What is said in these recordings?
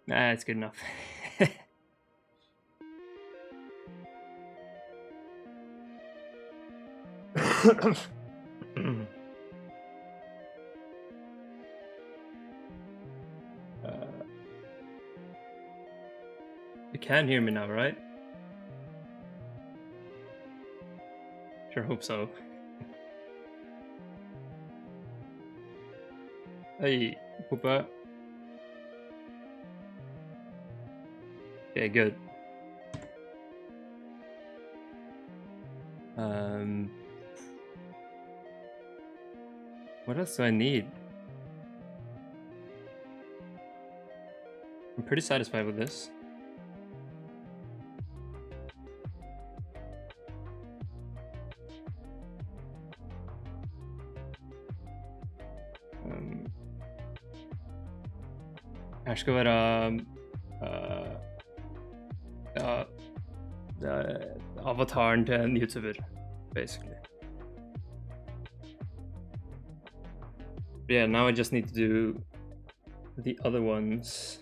Nah, it's good enough. You can hear me now, right? Sure hope so. Hey, Poopa. Okay, good. What else do I need? I'm pretty satisfied with this. Här ska vara avataren till en YouTuber, basically. But yeah, now I just need to do the other ones.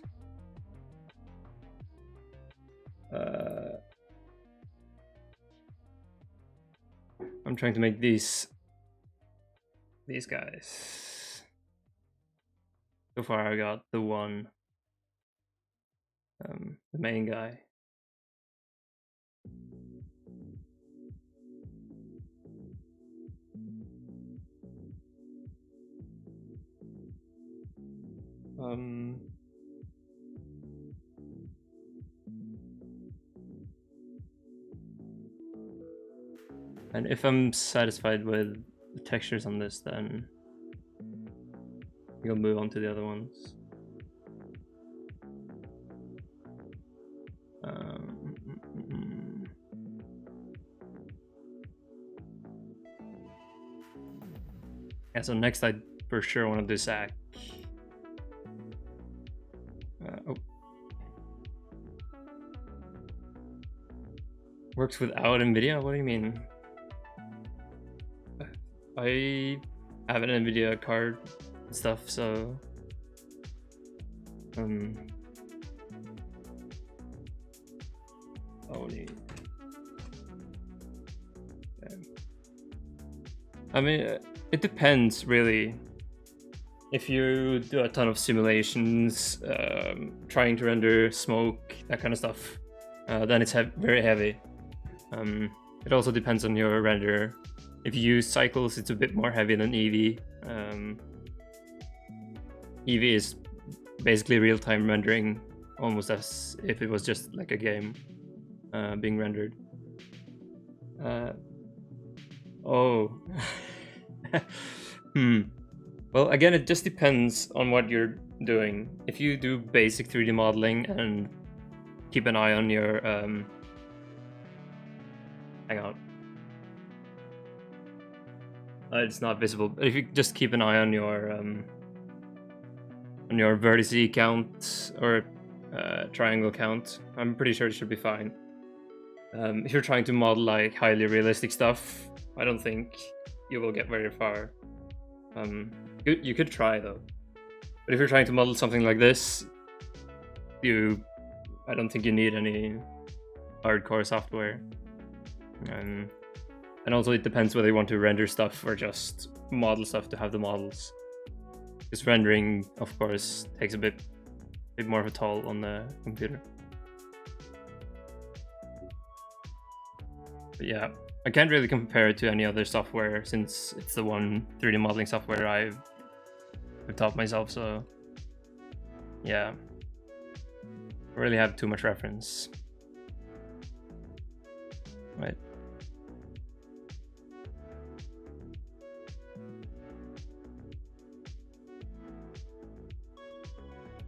I'm trying to make these guys. So far I got the one, the main guy. And if I'm satisfied with the textures on this, then we'll move on to the other ones. Yeah, so next I for sure want to do Zack. Oh. Works without NVIDIA? What do you mean? I have an NVIDIA card and stuff, so Oni. I mean, it depends really. If you do a ton of simulations, trying to render smoke, that kind of stuff, then it's very heavy. It also depends on your renderer. If you use cycles, it's a bit more heavy than Eevee. Eevee is basically real-time rendering, almost as if it was just like a game being rendered. Oh. Well, again, it just depends on what you're doing. If you do basic 3D modeling and keep an eye on your hang on. It's not visible, but if you just keep an eye on your vertice count or triangle count, I'm pretty sure it should be fine. If you're trying to model like highly realistic stuff, I don't think you will get very far. You could try though, but if you're trying to model something like this, I don't think you need any hardcore software. And also it depends whether you want to render stuff or just model stuff to have the models. Because rendering, of course, takes a bit more of a toll on the computer. But yeah, I can't really compare it to any other software since it's the one 3D modeling software I've taught myself, so yeah, I really have too much reference. Right.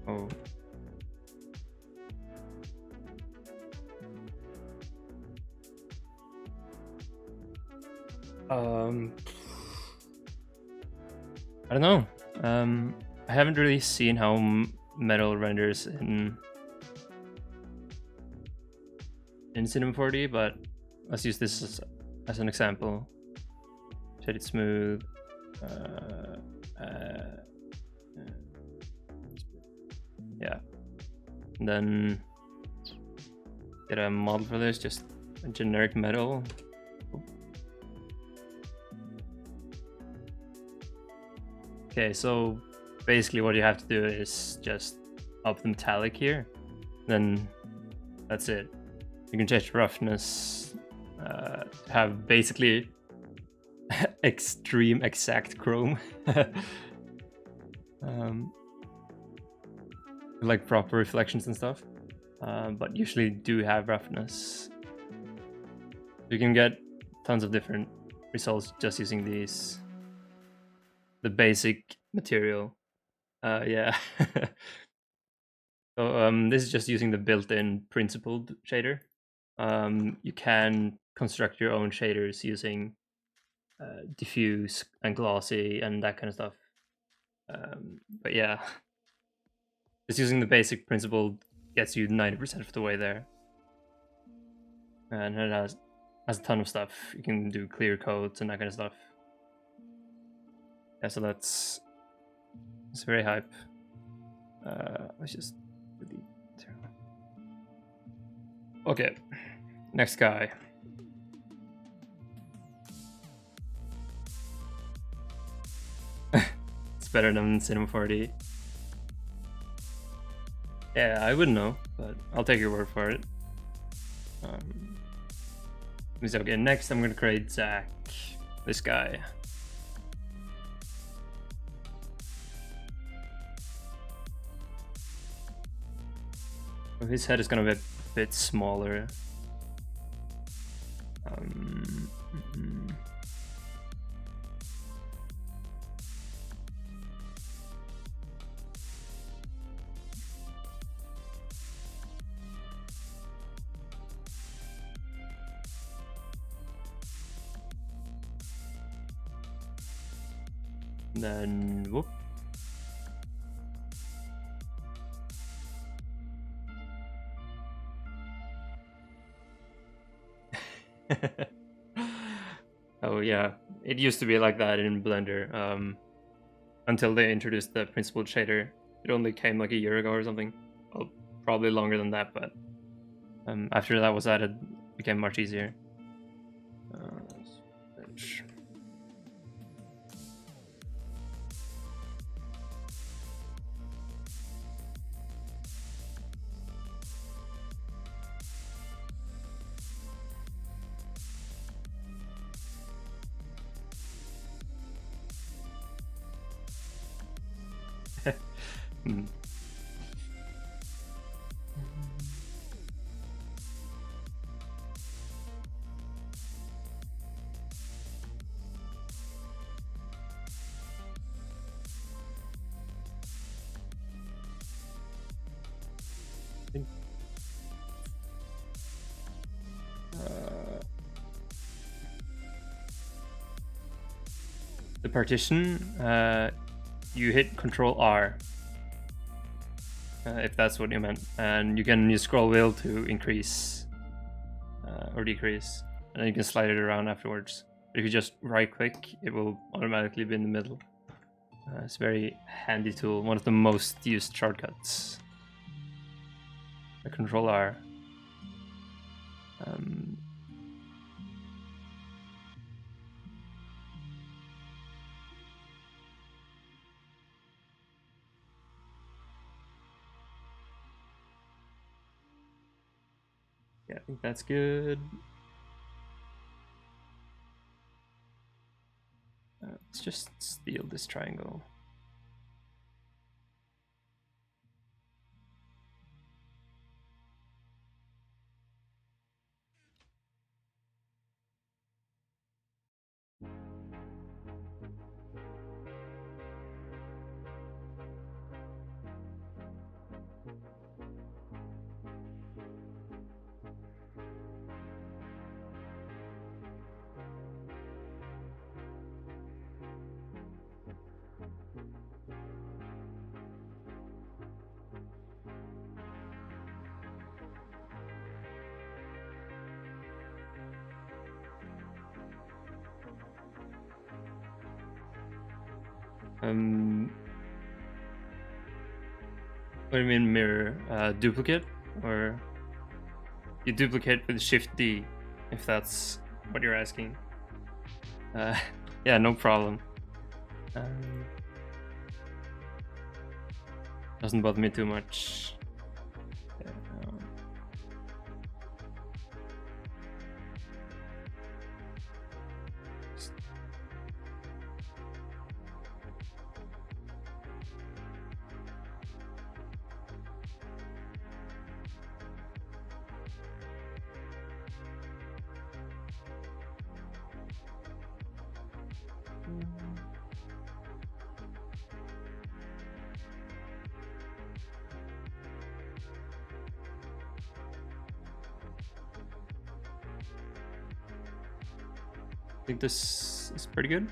Oh. I don't know. I haven't really seen how metal renders in Cinema 4D, but let's use this as an example. Shade it smooth. Yeah. And then get a model for this, just a generic metal. Okay, so basically what you have to do is just up the metallic here, then that's it. You can change roughness, have basically extreme exact chrome. Like proper reflections and stuff, but usually do have roughness. You can get tons of different results just using these, the basic material. Yeah. So this is just using the built-in principled shader. You can construct your own shaders using diffuse and glossy and that kind of stuff. But yeah, just using the basic principle gets you 90% of the way there. And it has a ton of stuff. You can do clear coats and that kind of stuff. Yeah, so it's very hype. Let's just delete. Okay, next guy. It's better than Cinema 4D. Yeah, I wouldn't know, but I'll take your word for it. Okay, next I'm gonna create Zach, this guy. His head is gonna be a bit smaller. Then whoop. Oh yeah, it used to be like that in Blender until they introduced the principled shader. It only came like a year ago or something. Well, probably longer than that, but after that was added, it became much easier. The partition, you hit Control R, if that's what you meant, and you can use scroll wheel to increase or decrease, and then you can slide it around afterwards. But if you just right click, it will automatically be in the middle. It's a very handy tool, one of the most used shortcuts. Control R. Yeah, I think that's good. Let's just steal this triangle. What do you mean mirror? Duplicate? Or you duplicate with Shift D, if that's what you're asking. Yeah, no problem. Doesn't bother me too much. I think this is pretty good.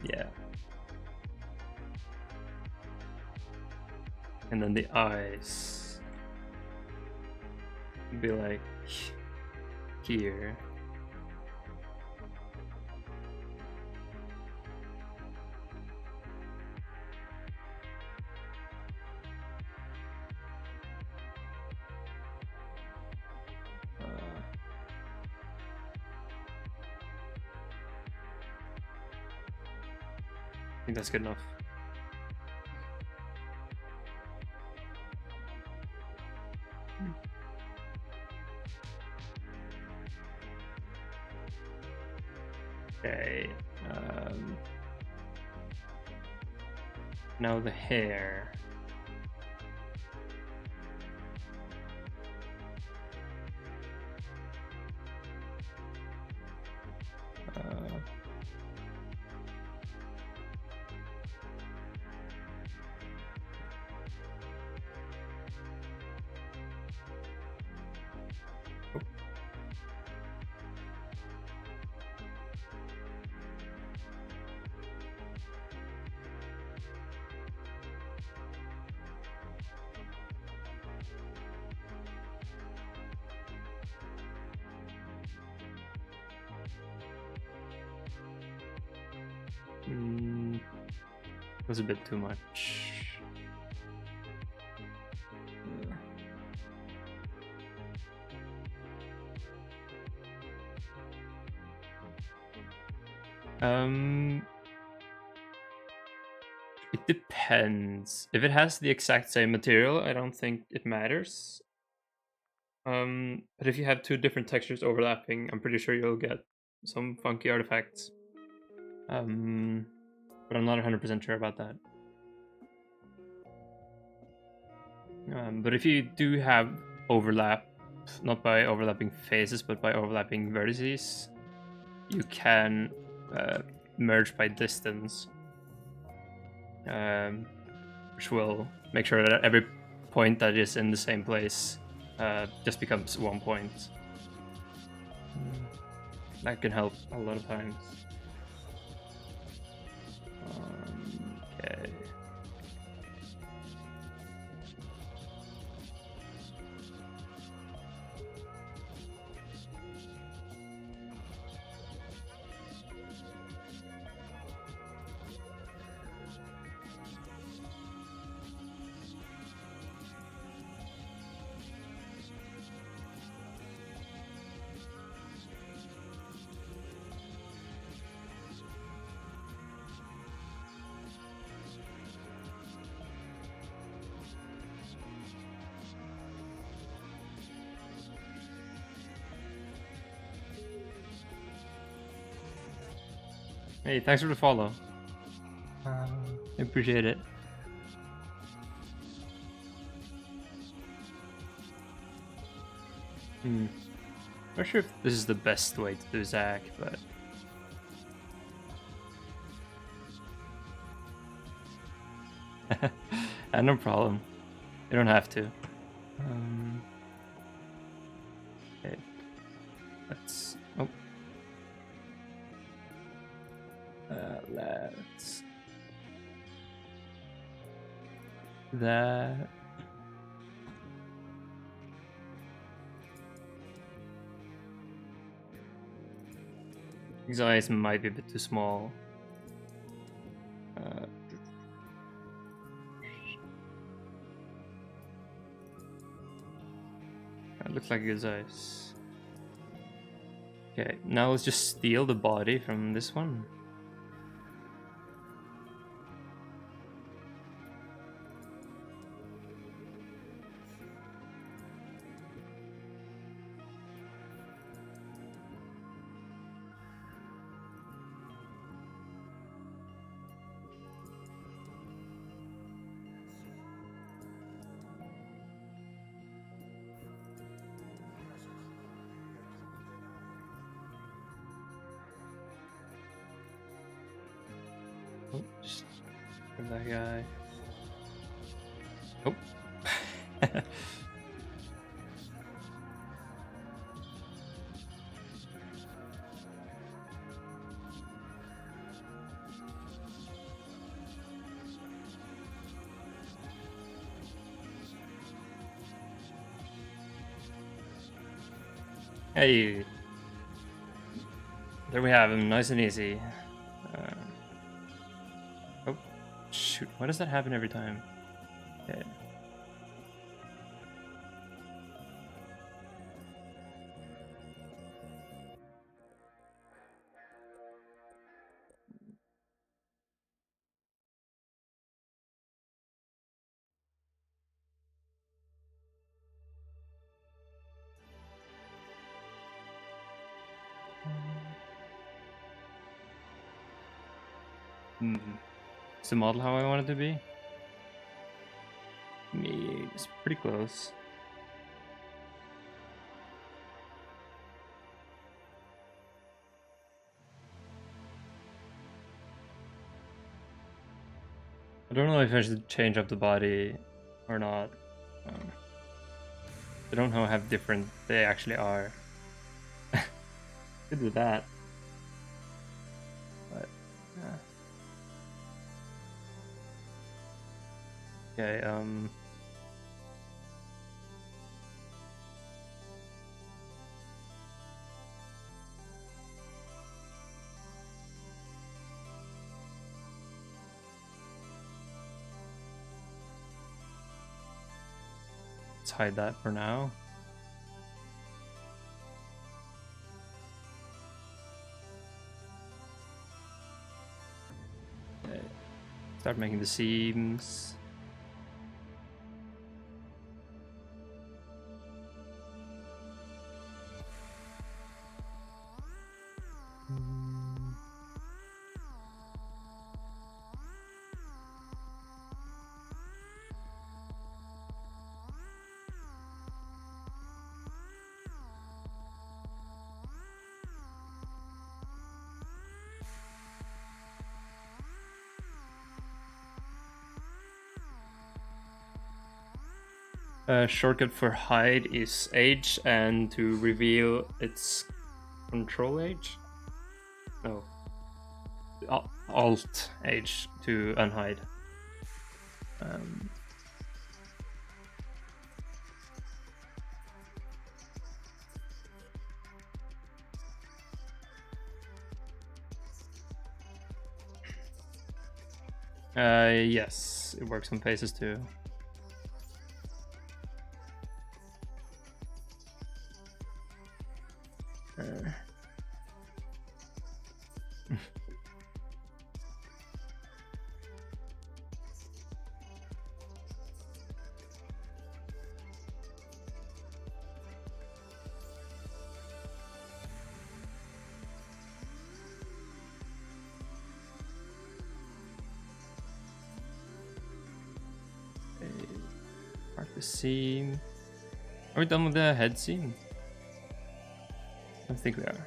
Yeah. And then the eyes be like here. I think that's good enough. Okay. Now the hair. Was a bit too much. It depends. If it has the exact same material, I don't think it matters. But if you have two different textures overlapping, I'm pretty sure you'll get some funky artifacts. But I'm not 100% sure about that. But if you do have overlap, not by overlapping faces, but by overlapping vertices, you can merge by distance, which will make sure that every point that is in the same place just becomes 1 point. That can help a lot of times. Okay. Hey, thanks for the follow. I appreciate it. Not sure if this is the best way to do Zack, but no problem. You don't have to. Okay. Let's. Oh. Let's. That. These eyes might be a bit too small. That looks like a good size. Okay, now let's just steal the body from this one. Oh, just grab that guy. Oh. Hey. There we have him, nice and easy. Oh, shoot, why does that happen every time? Okay. Is the model how I want it to be? It's pretty close. I don't know if I should change up the body or not. I don't know how different they actually are. Could do that. But, yeah. Okay, let's hide that for now. Okay. Start making the seams. Shortcut for hide is H, and to reveal its control H. No, Alt H to unhide. Yes, it works on faces too. Mark the seam. Are we done with the head seam? I think we are.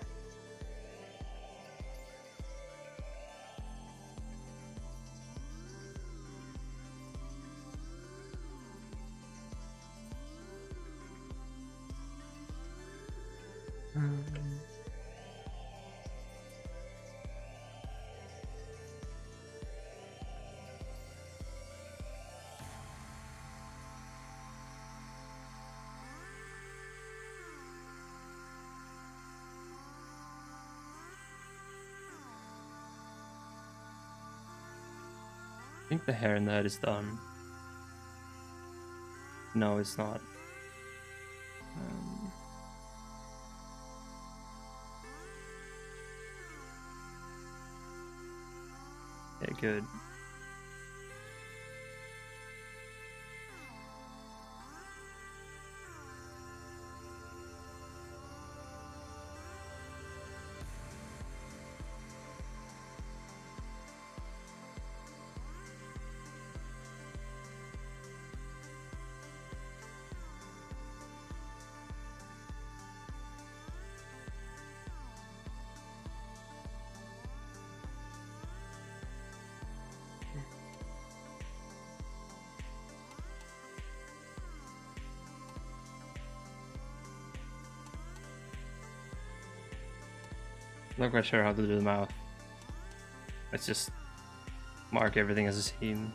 I think the hair in the head is done. No, it's not. Okay, good. Not quite sure how to do the mouth. Let's just mark everything as a seam.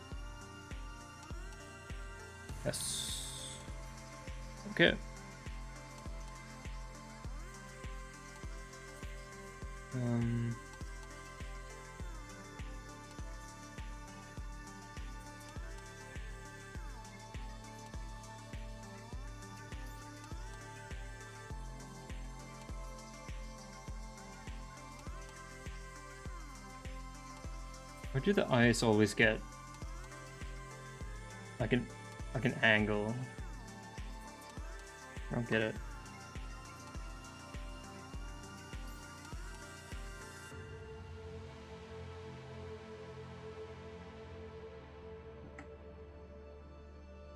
Yes. Okay. Where do the eyes always get like an angle? I don't get it.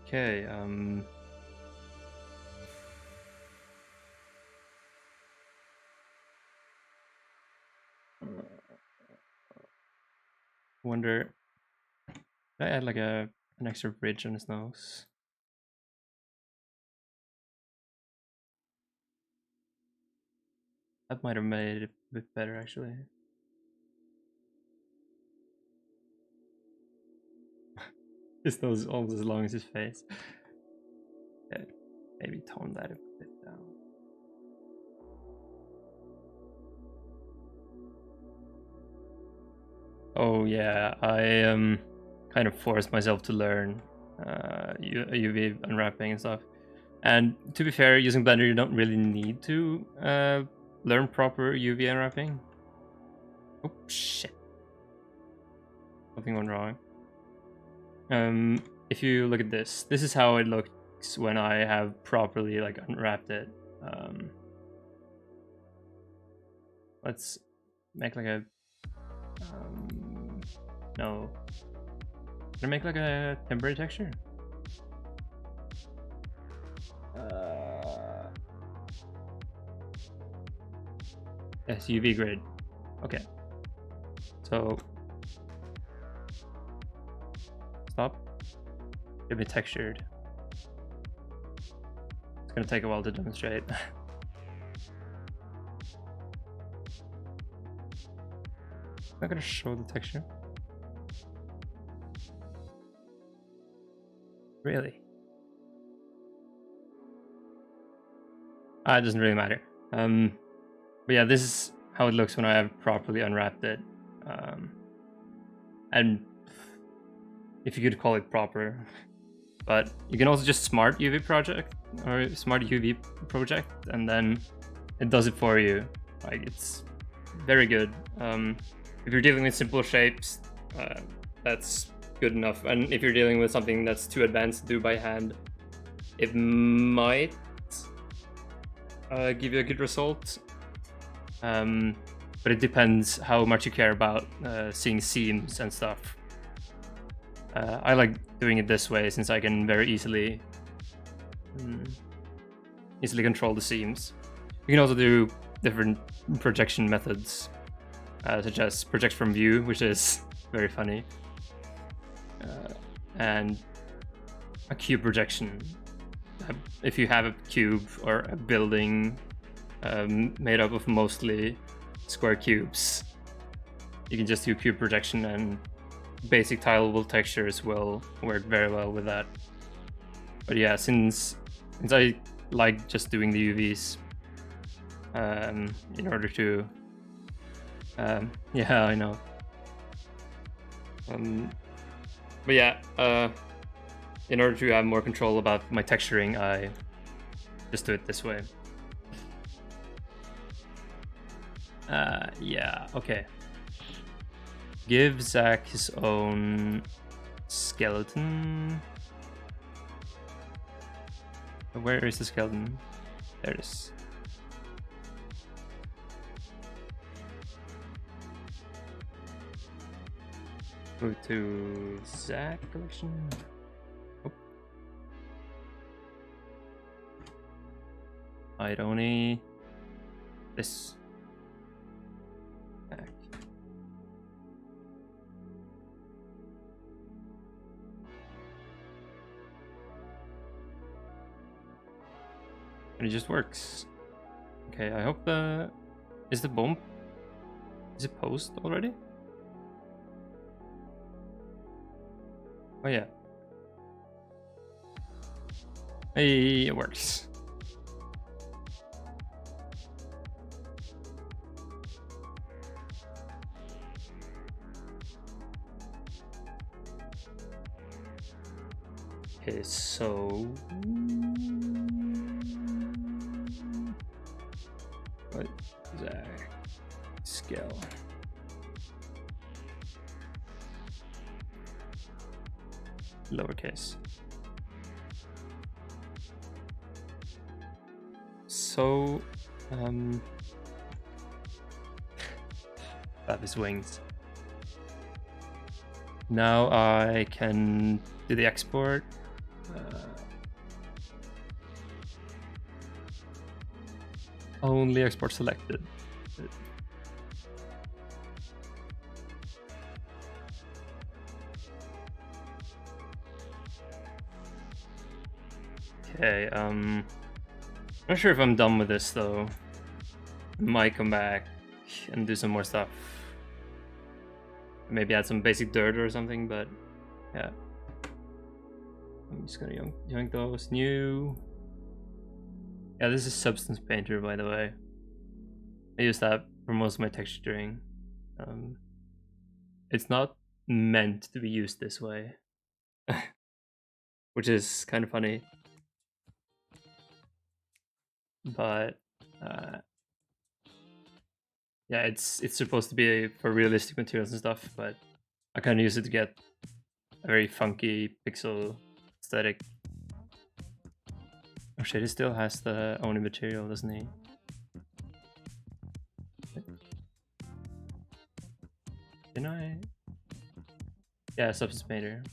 Okay, wonder, did I add like an extra bridge on his nose? That might have made it a bit better actually. His nose is almost as long as his face. Okay, maybe tone that a bit down. Oh yeah, I kind of forced myself to learn UV unwrapping and stuff. And to be fair, using Blender, you don't really need to learn proper UV unwrapping. Oh shit! Something went wrong. If you look at this is how it looks when I have properly like unwrapped it. Let's make like a no. Can I make like a temporary texture? Yes, UV grid. Okay. So stop. Give me textured. It's gonna take a while to demonstrate. I'm not gonna show the texture. Really? It doesn't really matter. But yeah, this is how it looks when I have properly unwrapped it. And if you could call it proper. But you can also just smart UV project or smart UV project, and then it does it for you. Like, it's very good. If you're dealing with simple shapes, that's good enough. And if you're dealing with something that's too advanced to do by hand, it might give you a good result. But it depends how much you care about seeing seams and stuff. I like doing it this way since I can very easily control the seams. You can also do different projection methods, such as project from view, which is very funny, and a cube projection. If you have a cube or a building made up of mostly square cubes, you can just do cube projection, and basic tileable textures will work very well with that. But yeah, since I like just doing the UVs in order to yeah, I know. But yeah, in order to have more control about my texturing, I just do it this way. Yeah, okay. Give Zach his own skeleton. Where is the skeleton? There it is. Go to Zach collection. Oh. Hide only this. Back. And it just works. Okay, I hope the... Is the bomb... Is it post already? Oh yeah. Hey, it works. Okay, so... What is that? Scale. Lowercase. So, flap his wings. Now I can do the export. Only export selected. Okay, not sure if I'm done with this though. Might come back and do some more stuff. Maybe add some basic dirt or something, but yeah. I'm just gonna yoink those. New. Yeah, this is Substance Painter, by the way. I use that for most of my texturing. It's not meant to be used this way, which is kind of funny. But yeah, it's supposed to be for realistic materials and stuff, but I kind of use it to get a very funky pixel aesthetic. Oh shit, he still has the Oni material, doesn't he? Can I? Yeah, Substance Painter.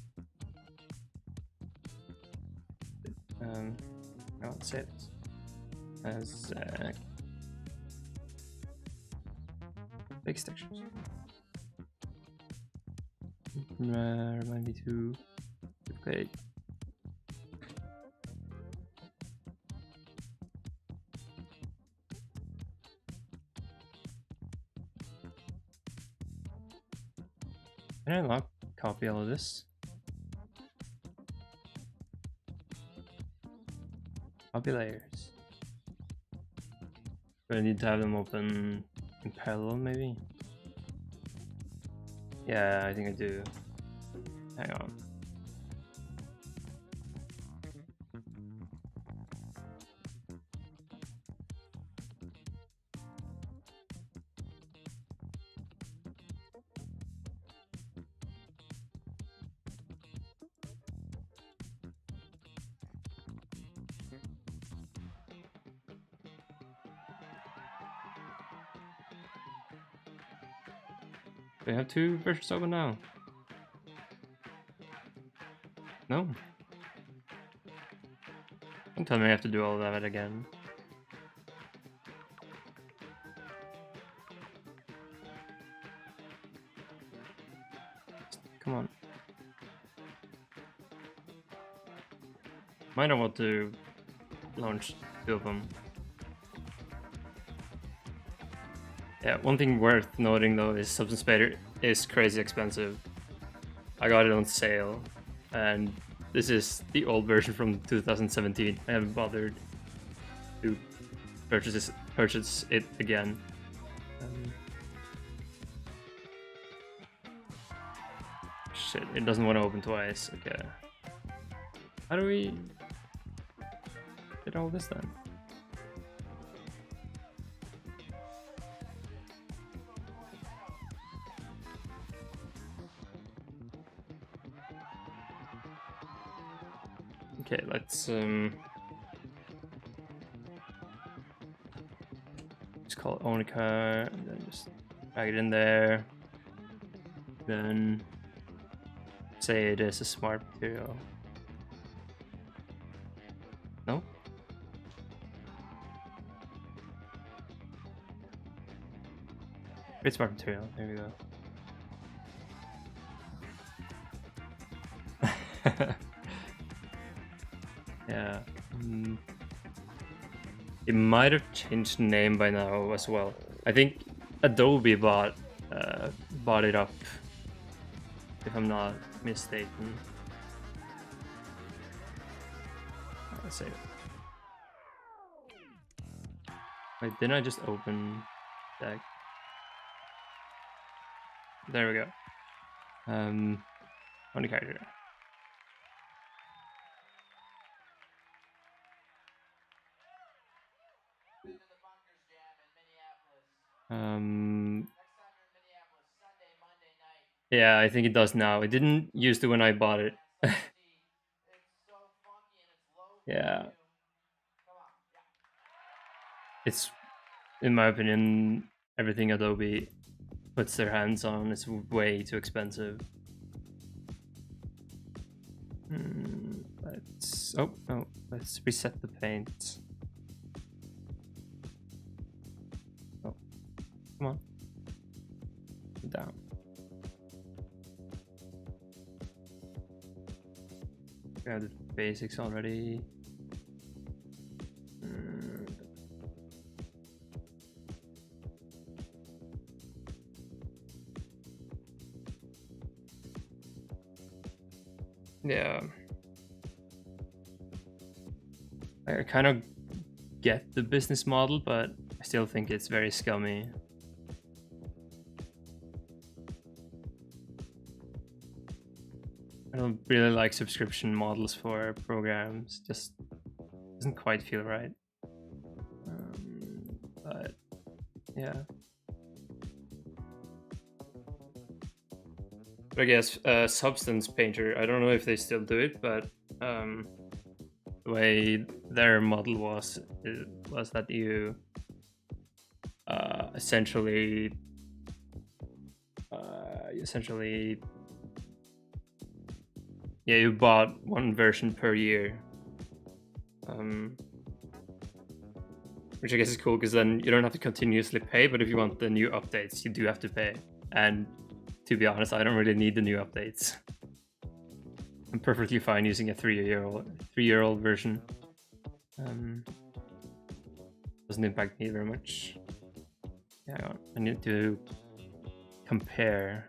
Let's save this. As fix textures. Remind me to duplicate. Can I unlock copy all of this? Copy layers. Do I need to have them open in parallel, maybe? Yeah, I think I do. Hang on. Do I have two versions open now? No. Don't tell me I have to do all of that again. Come on. Might not want to launch two of them. Yeah, one thing worth noting though is Substance Painter is crazy expensive. I got it on sale, and this is the old version from 2017. I haven't bothered to purchase it again. Shit, it doesn't want to open twice. Okay. How do we get all this then? Okay, let's call it OneyNG and then just drag it in there. Then say it is a smart material. No? Great smart material, there we go. Yeah. It might have changed the name by now as well. I think Adobe bought it up, if I'm not mistaken. Let's save it. Wait, didn't I just open that? There we go. Only character. Yeah, I think it does now. It didn't used to when I bought it. Yeah. It's, in my opinion, everything Adobe puts their hands on is way too expensive. Let's reset the paint. Oh, come on. Down. We have the basics already. Yeah. I kind of get the business model, but I still think it's very scummy. I don't really like subscription models for programs, just doesn't quite feel right. But yeah. But I guess Substance Painter, I don't know if they still do it, but the way their model was that you essentially yeah, you bought one version per year, which I guess is cool because then you don't have to continuously pay, but if you want the new updates, you do have to pay. And to be honest, I don't really need the new updates. I'm perfectly fine using a three-year-old version. Doesn't impact me very much. Yeah, I need to compare.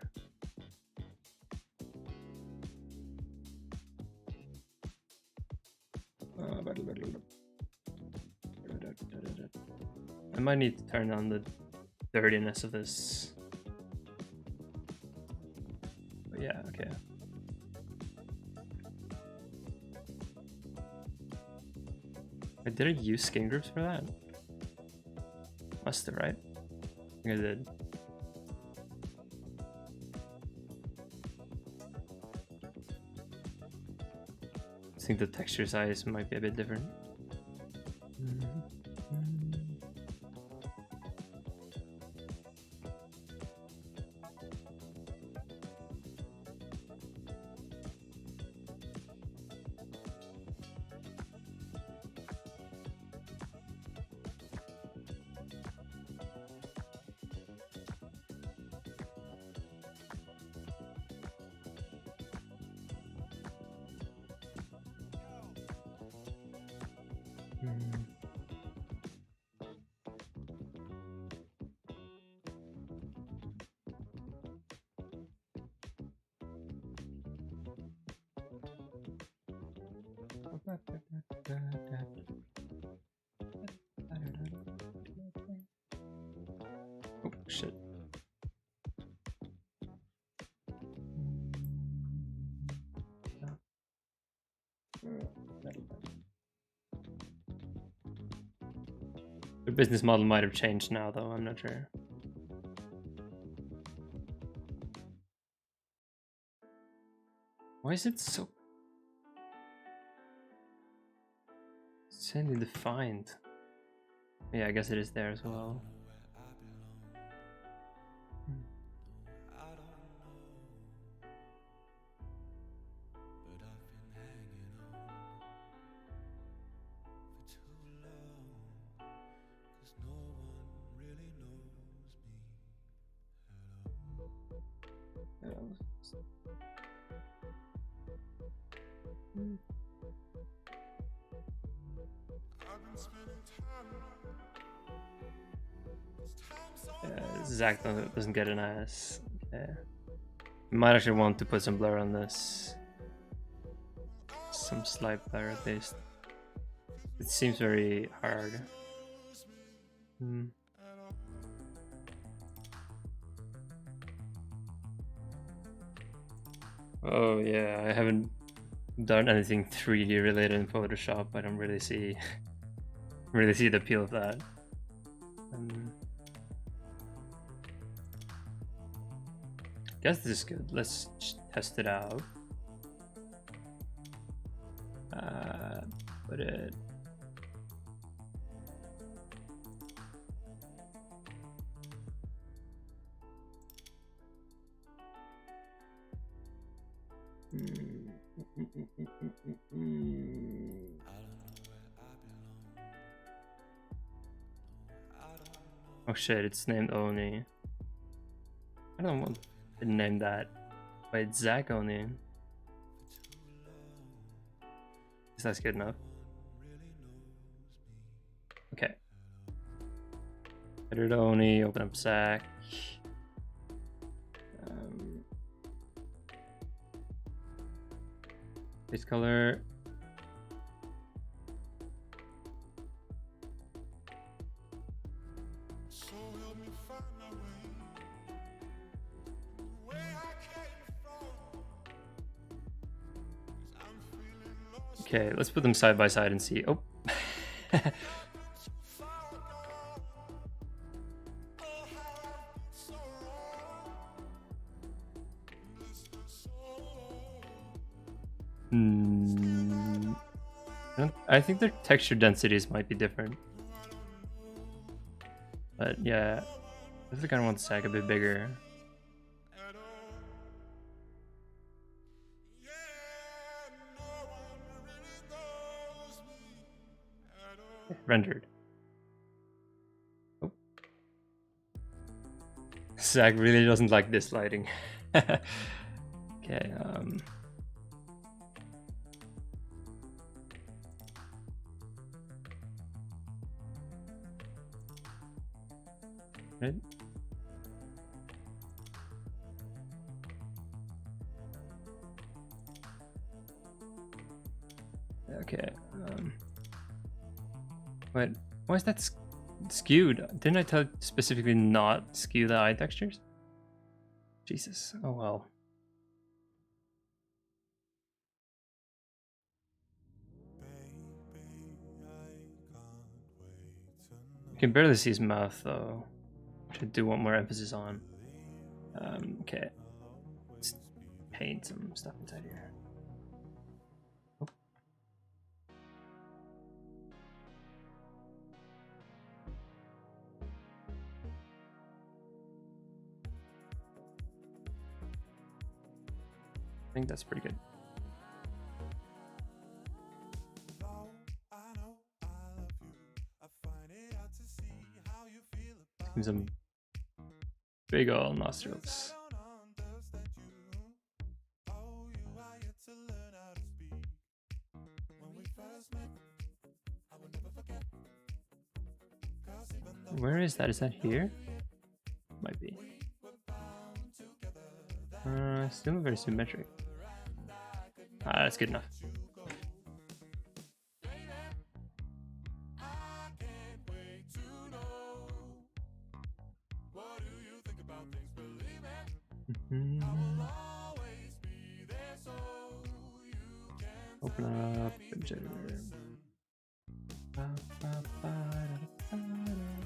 I might need to turn on the dirtiness of this. But yeah, okay. Wait, did I use skin groups for that? Must have, right? I think I did. I think the texture size might be a bit different. Oh shit. The business model might have changed now, though. I'm not sure. Why is it so insanely defined? Yeah, I guess it is there as well. Zach doesn't get an ass. Okay. Might actually want to put some blur on this. Some slight blur at least. It seems very hard. Oh yeah, I haven't done anything 3D related in Photoshop. I don't really see the appeal of that. Guess this is good. Let's test it out. Put it. Oh shit, it's named OneyNG. I don't want to name that. Wait, Zach OneyNG. Is that good enough? Okay. Edit OneyNG, open up Zach. Face color. Okay, let's put them side by side and see. Oh. I think their texture densities might be different. But yeah, I think I want the sack a bit bigger. Rendered. Oh. Zach really doesn't like this lighting. Okay, right. Okay, wait, why is that skewed? Didn't I tell specifically not skew the eye textures? Jesus, oh well. You can barely see his mouth though, which I do want more emphasis on. Okay, let's paint some stuff inside here. Oh. I think that's pretty good. Some big old nostrils. Where is that? Is that here? Might be. Still very symmetric. That's good enough. Open up generator.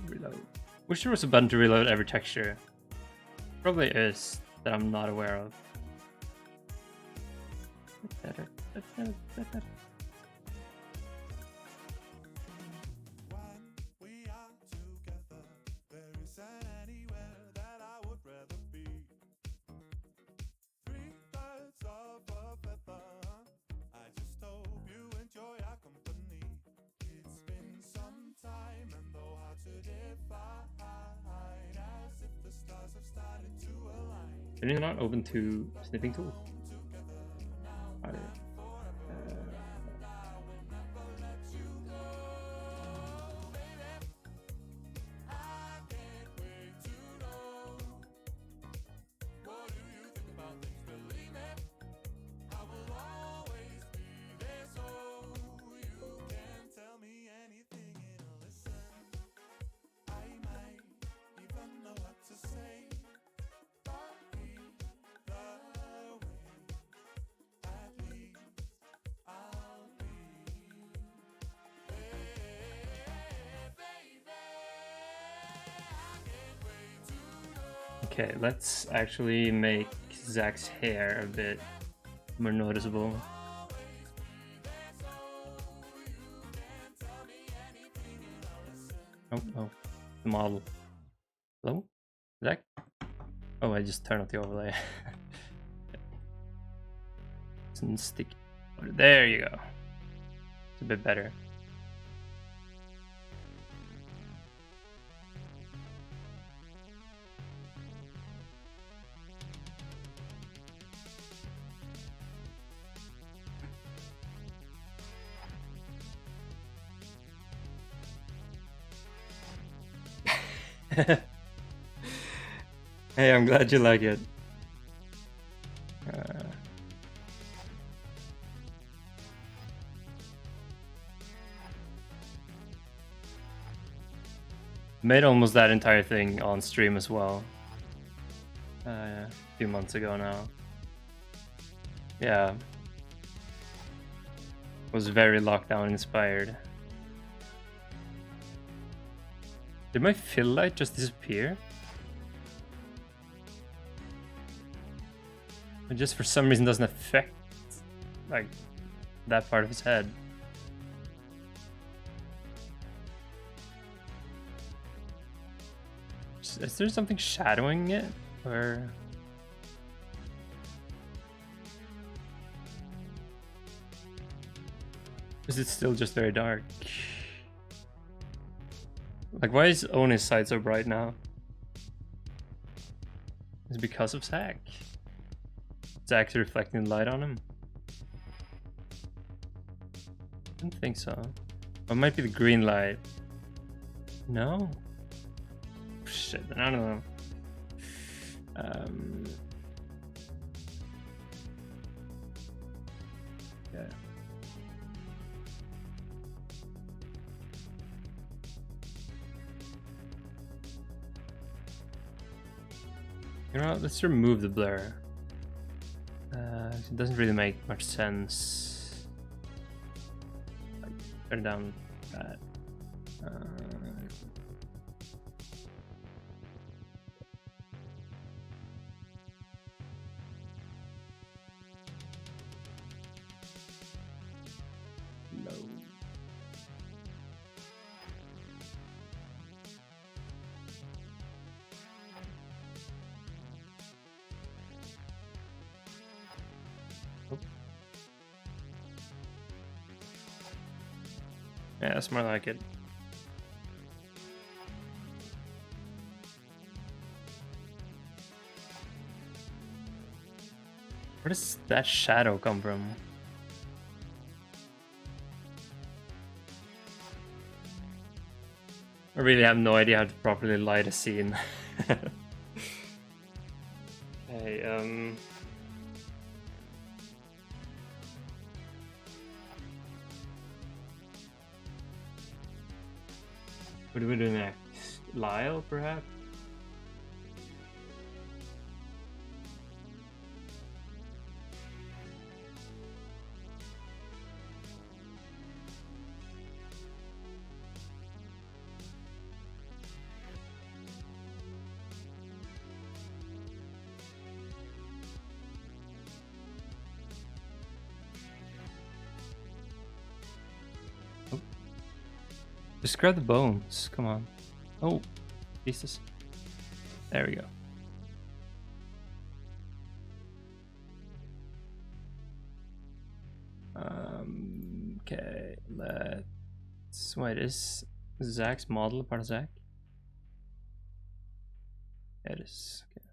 Reload. Wish there was a button to reload every texture. Probably is, that I'm not aware of. Are you not open to snipping tool? Okay, let's actually make Zach's hair a bit more noticeable. Oh, the model. Hello? Zach? Oh, I just turned off the overlay. Some sticky. There you go. It's a bit better. Hey, I'm glad you like it. Made almost that entire thing on stream as well. A few months ago now. Yeah. Was very lockdown inspired. Did my fill light just disappear? It just for some reason doesn't affect like that part of his head. Is there something shadowing it, or is it still just very dark? Like, why is OneyNG's side so bright now? Is it because of Zach? Zach's reflecting the light on him? I don't think so. Or it might be the green light. No? Shit, I don't know. Yeah. You know what, let's remove the blur. It doesn't really make much sense. Like, turn down that. Yeah, that's more like it. Where does that shadow come from? I really have no idea how to properly light a scene. Hey, what do we do next? Lyle, perhaps? Just grab the bones. Come on. Oh, pieces. There we go. Okay, let's. Wait, is Zach's model a part of Zach? Yeah, it is. Okay.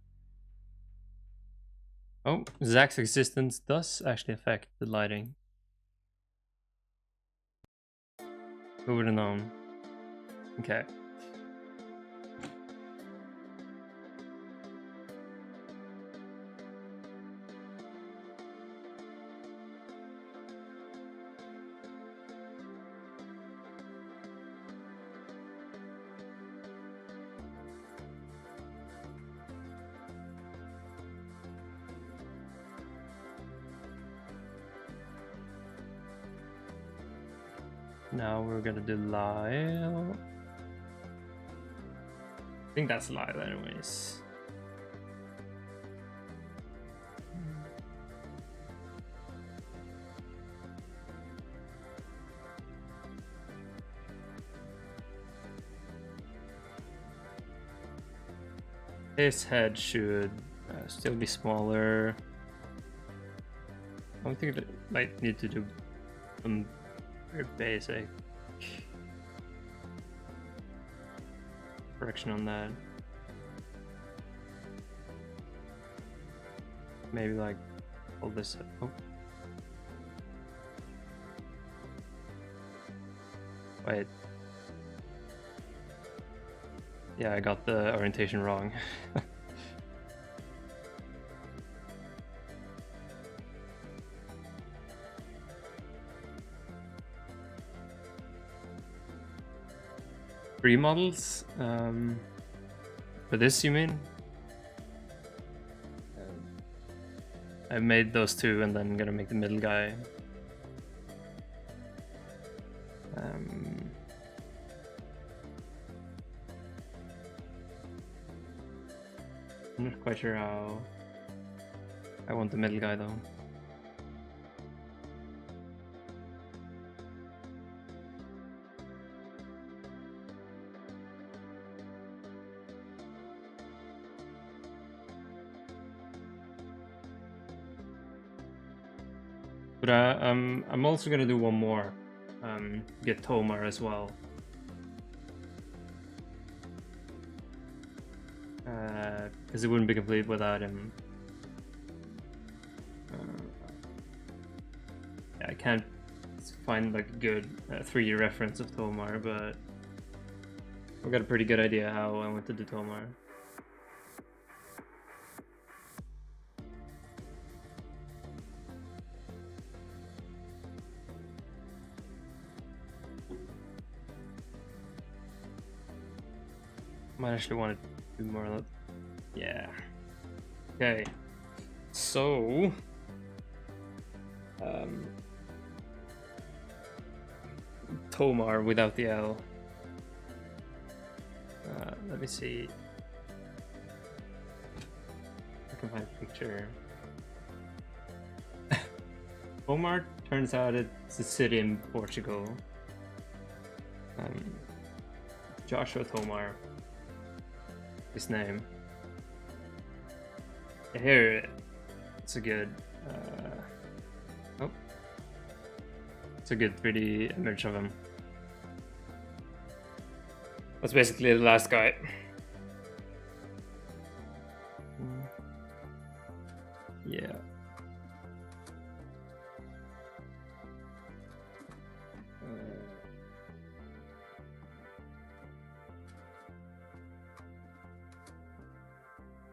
Oh, Zach's existence does actually affect the lighting. Who would have known? Okay. Now we're gonna do Lyle. I think that's Lyle anyways. His head should still be smaller. I think it might need to do some very basic correction on that. Maybe like hold this up. Oh. Wait. Yeah, I got the orientation wrong. Three models? For this, you mean? I made those two and then gonna make the middle guy. I'm not quite sure how I want the middle guy though. But I'm also gonna do one more. Get Tomar as well. Because it wouldn't be complete without him. Yeah, I can't find like a good 3D reference of Tomar, but I've got a pretty good idea how I want to do Tomar. Might actually want to do more of that. Yeah. Okay. So Tomar without the L. Let me see. I can find a picture. Tomar turns out it's a city in Portugal. Joshua Tomar. His name. Here, it's a good. Oh, it's a good 3D image of him. That's basically the last guy. Yeah.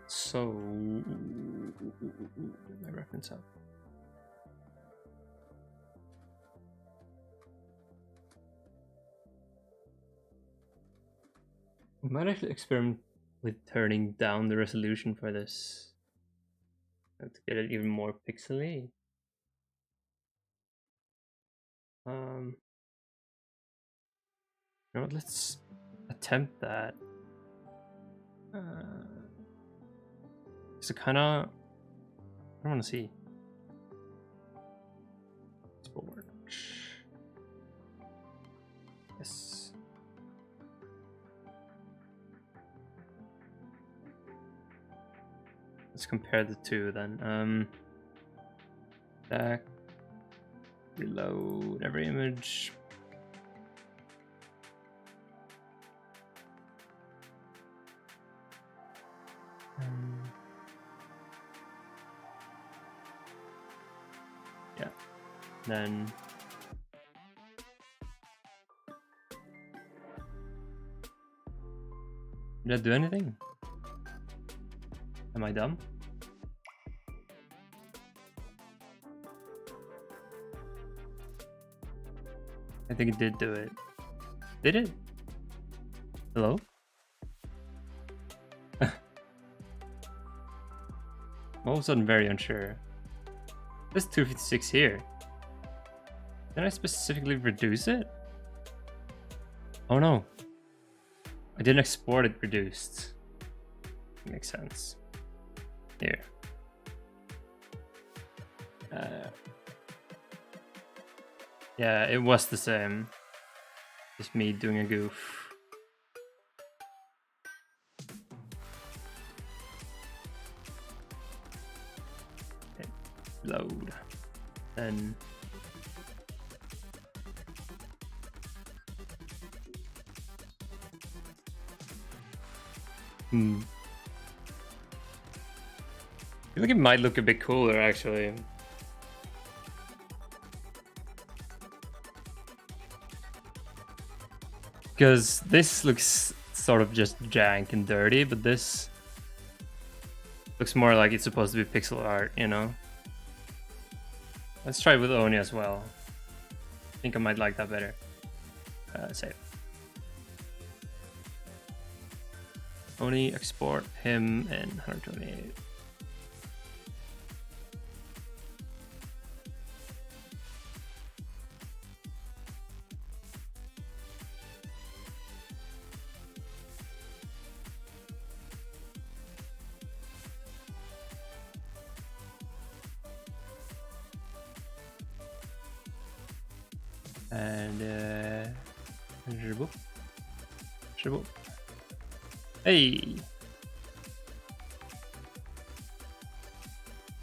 So, get my reference up. We might actually experiment with turning down the resolution for this to get it even more pixely. You know what, let's attempt that. So kinda, I want to see. Forward. Yes. let's compare the two then. Back, reload every image. Yeah, then did I do anything? Am I dumb? I think it did do it. Did it? Hello? All of a sudden very unsure. There's 256 here. Did I specifically reduce it? Oh no. I didn't export it reduced. Makes sense. Here. Yeah, it was the same. Just me doing a goof. Okay. Load. Then I feel like it might look a bit cooler actually. Because this looks sort of just jank and dirty, but this looks more like it's supposed to be pixel art, you know? Let's try it with Oni as well. I think I might like that better. Save. Oni, export him in 128. And Shibu. Hey.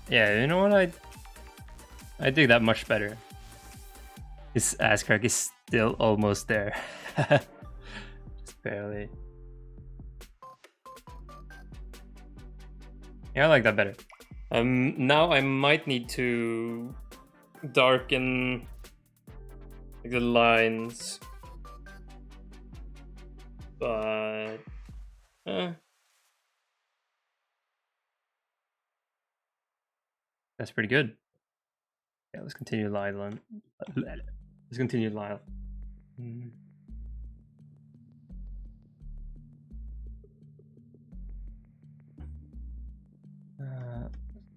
Yeah, you know what? I dig that much better. His ass crack is still almost there. Just barely. Yeah, I like that better. Now I might need to darken the lines, but that's pretty good. Yeah, let's continue Lyle. Let's continue Lyle.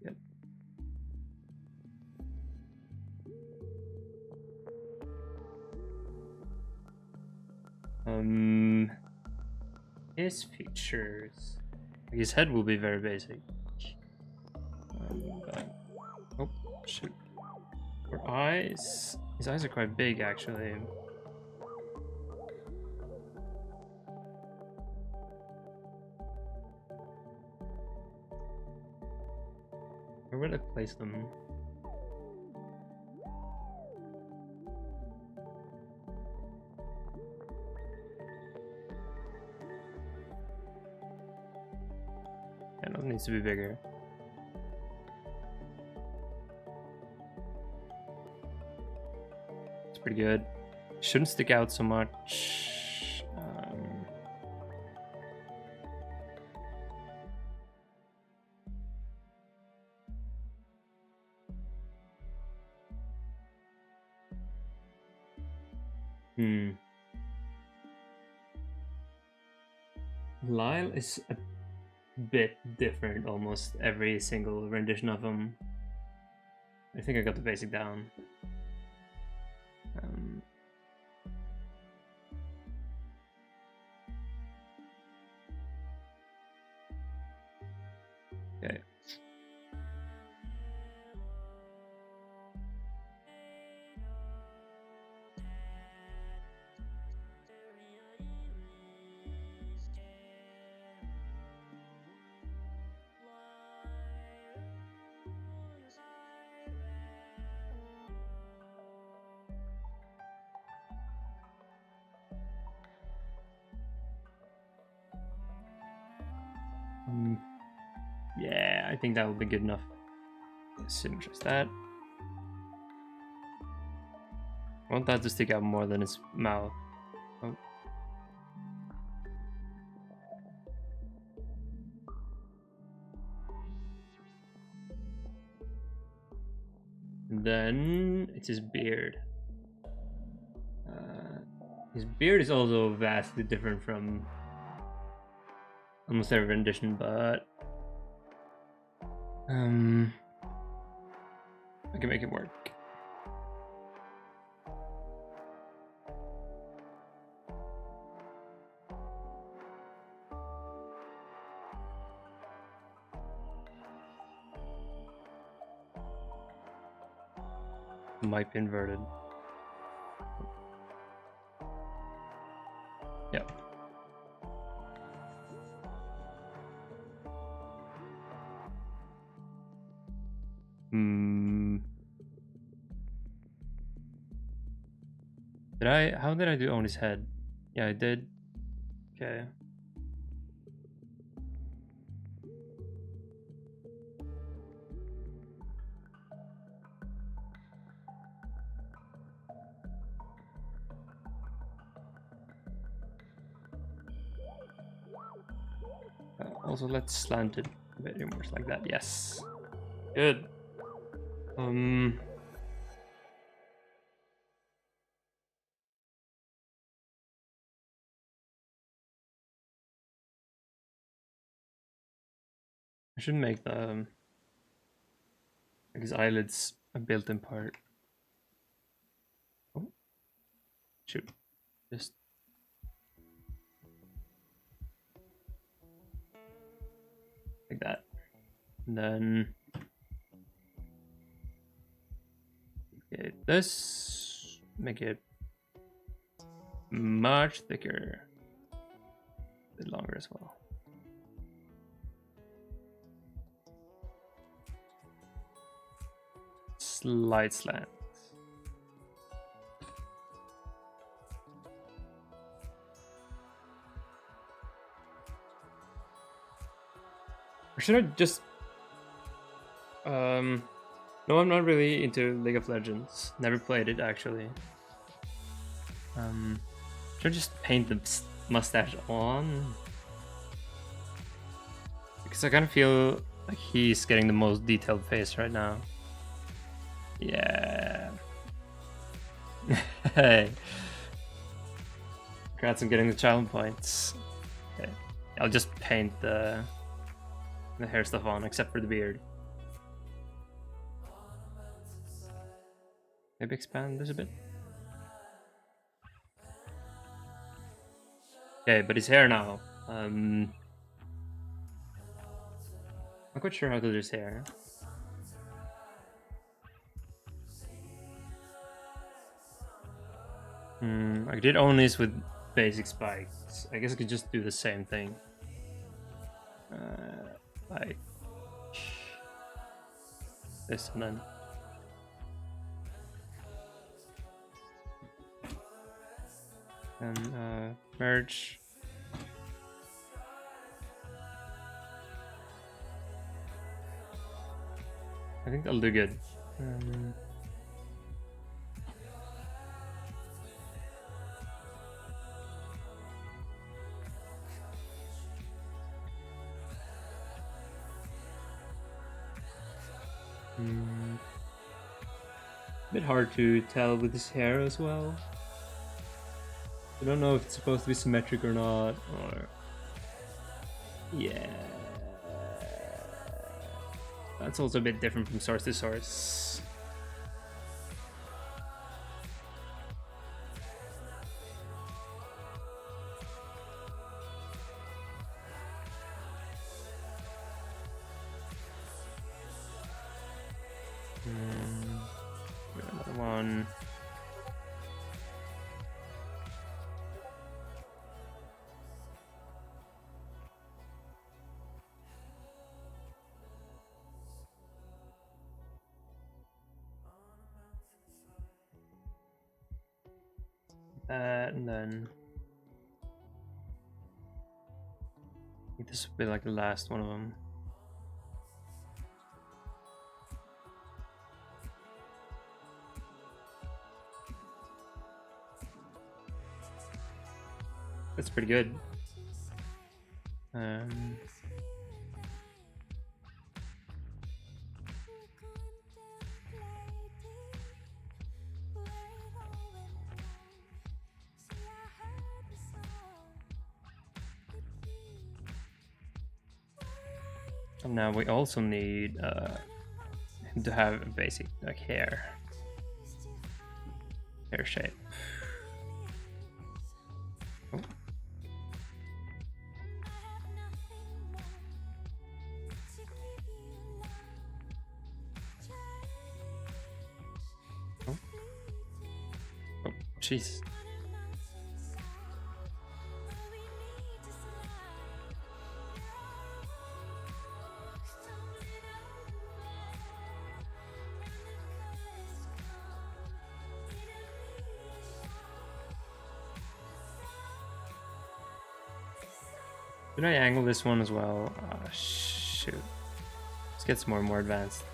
Yep. His features. His head will be very basic. Oh shit. For eyes, his eyes are quite big actually. Where would I place them? Yeah, it needs to be bigger. It's pretty good. Shouldn't stick out so much. Lyle is a bit different almost every single rendition of him. I think I got the basic down. Okay. think that will be good enough. Symmetrize that. I want that to stick out more than its mouth. Oh. And then it's his beard. His beard is also vastly different from almost every rendition, but I can make it work. Might be inverted. Yep. How did I do on his head? Yeah, I did. Okay. Also, let's slant it a bit more like that. Yes. Good. I should make the like his eyelids a built-in part. Oh, shoot! Just like that, and then okay, this make it much thicker, a bit longer as well. Slight slant. Or should I just no, I'm not really into League of Legends. Never played it actually. Should I just paint the mustache on? Because I kind of feel like he's getting the most detailed face right now. Yeah. Hey. Congrats on getting the challenge points. Okay. I'll just paint the hair stuff on, except for the beard. Maybe expand this a bit. Okay, but his hair now. I'm not quite sure how to do his hair. I did Onis with basic spikes. I guess I could just do the same thing. Like this and then. And merge. I think that'll do good. A bit hard to tell with his hair as well. I don't know if it's supposed to be symmetric or not, or yeah, that's also a bit different from source to source. Another one. That, and then I think this will be like the last one of them. That's pretty good. And now we also need him to have a basic like hair shape. Oh. Oh. Oh, jeez. Did I angle this one as well? Shoot. This gets more and more advanced.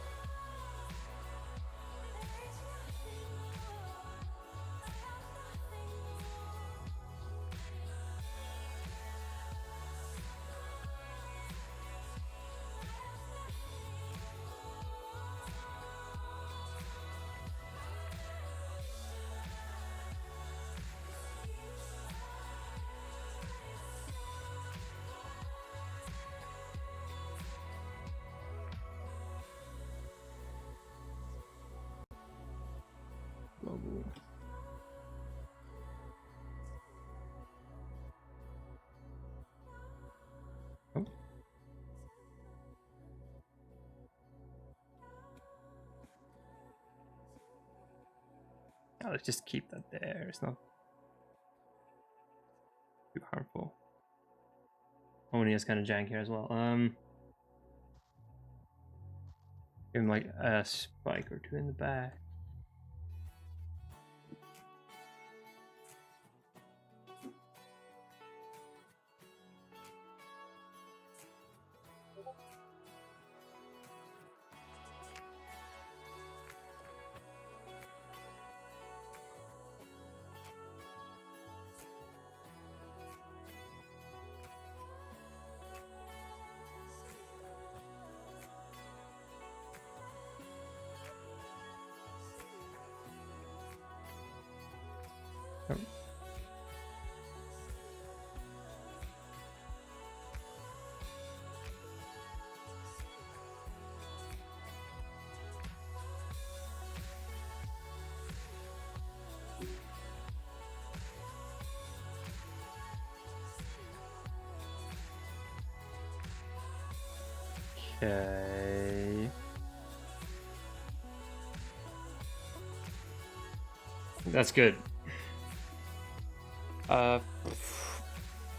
Oh. Let's just keep that there. It's not too harmful. Oni is kind of jank here as well. Give him like a spike or two in the back. Oh. Okay. That's good.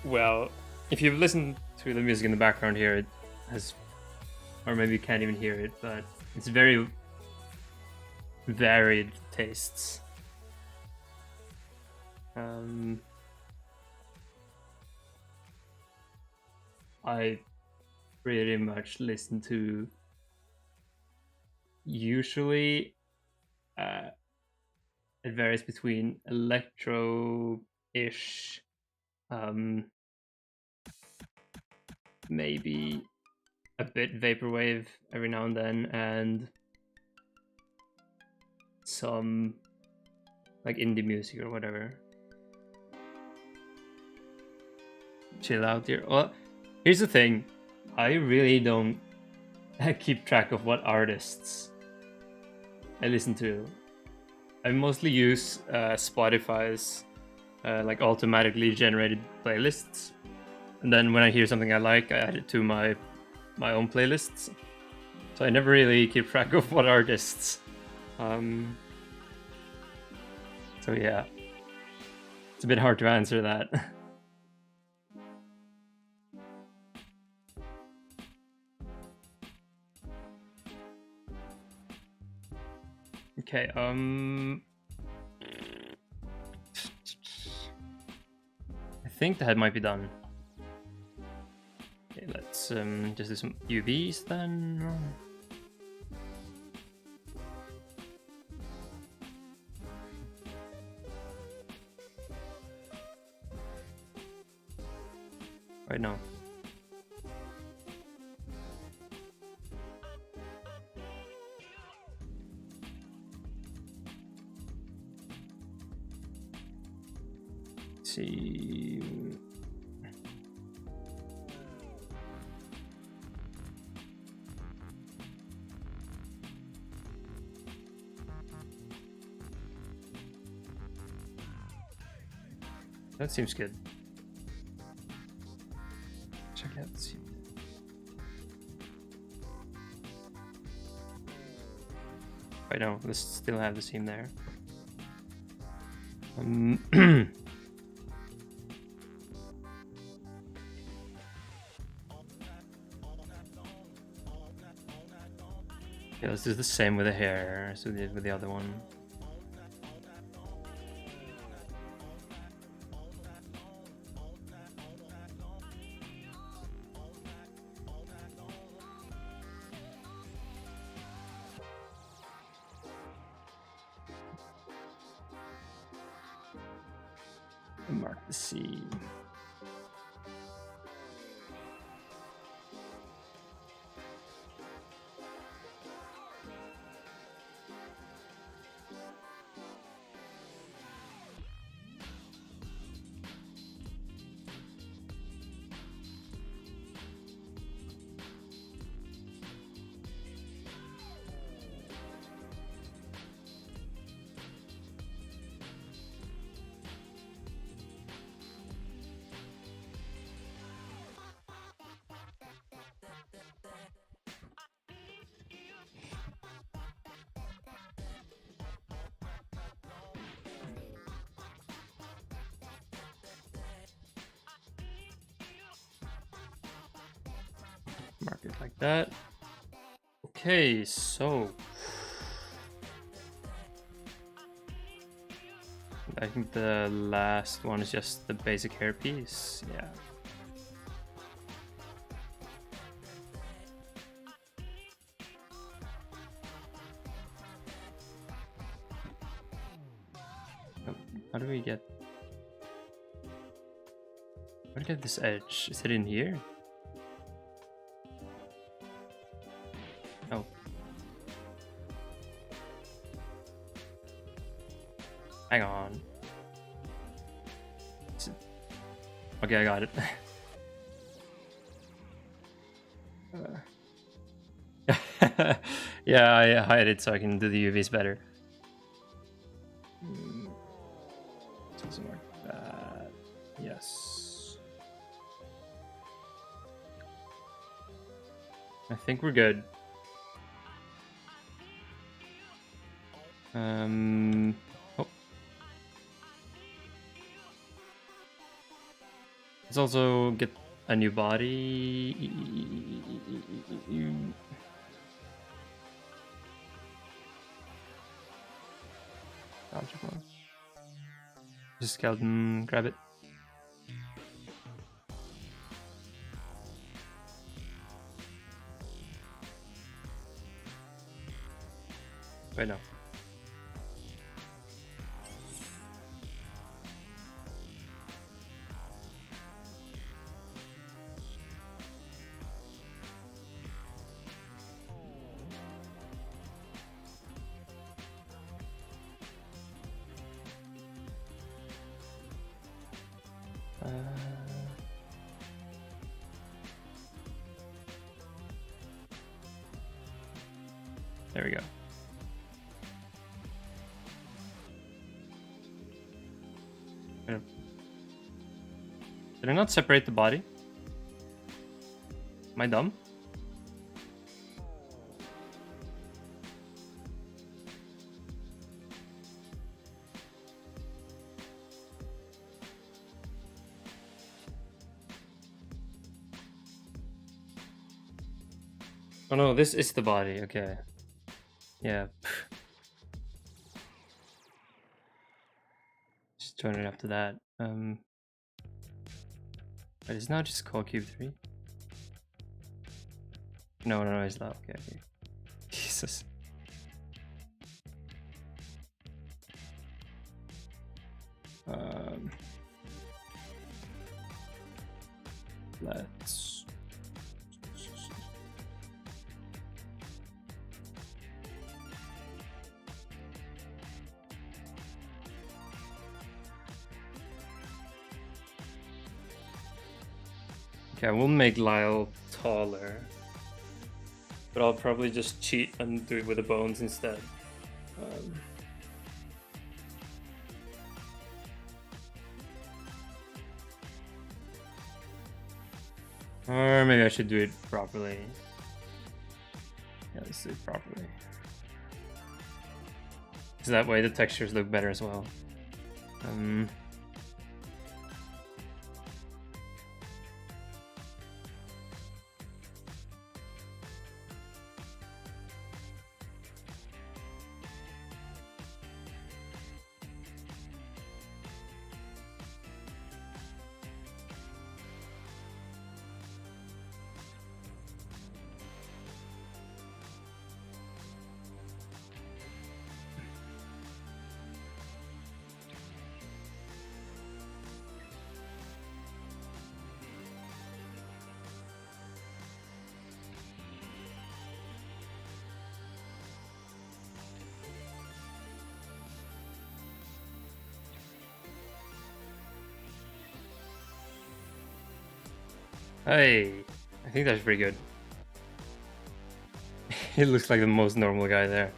Well, if you've listened to the music in the background here, it has, or maybe you can't even hear it, but it's very varied tastes. I pretty much listen to usually it varies between electro-ish, maybe a bit vaporwave every now and then, and some like indie music or whatever. Chill out here. Well, here's the thing. I really don't keep track of what artists I listen to. I mostly use Spotify's like automatically generated playlists, and then when I hear something I like, I add it to my own playlists. So I never really keep track of what artists. So yeah, it's a bit hard to answer that. Okay, I think that might be done. Okay, let's just do some UVs then. right now. Let's see. That seems good. Check out the seam. Right now, let's still have the seam there. Yeah, let's do the same with the hair as we did with the other one. Mark the seam. Mark it like that. Okay, so I think the last one is just the basic hair piece. Yeah. How do we get this edge? Is it in here? Oh. Hang on. Okay, I got it. Yeah, I hide it so I can do the UVs better. Something like that. Yes. I think we're good. Oh. Let's also get a new body. Just skeleton, grab it. Wait, no. There we go. Did I not separate the body? Am I dumb? Oh no, this is the body, okay. Yeah. Just join it after that. But it's now just called Cube 3. No, it's not. Okay. Jesus. Let's. Okay, I will make Lyle taller. But I'll probably just cheat and do it with the bones instead. Or maybe I should do it properly. Yeah, let's do it properly. So that way the textures look better as well. Hey, I think that's pretty good. He looks like the most normal guy there.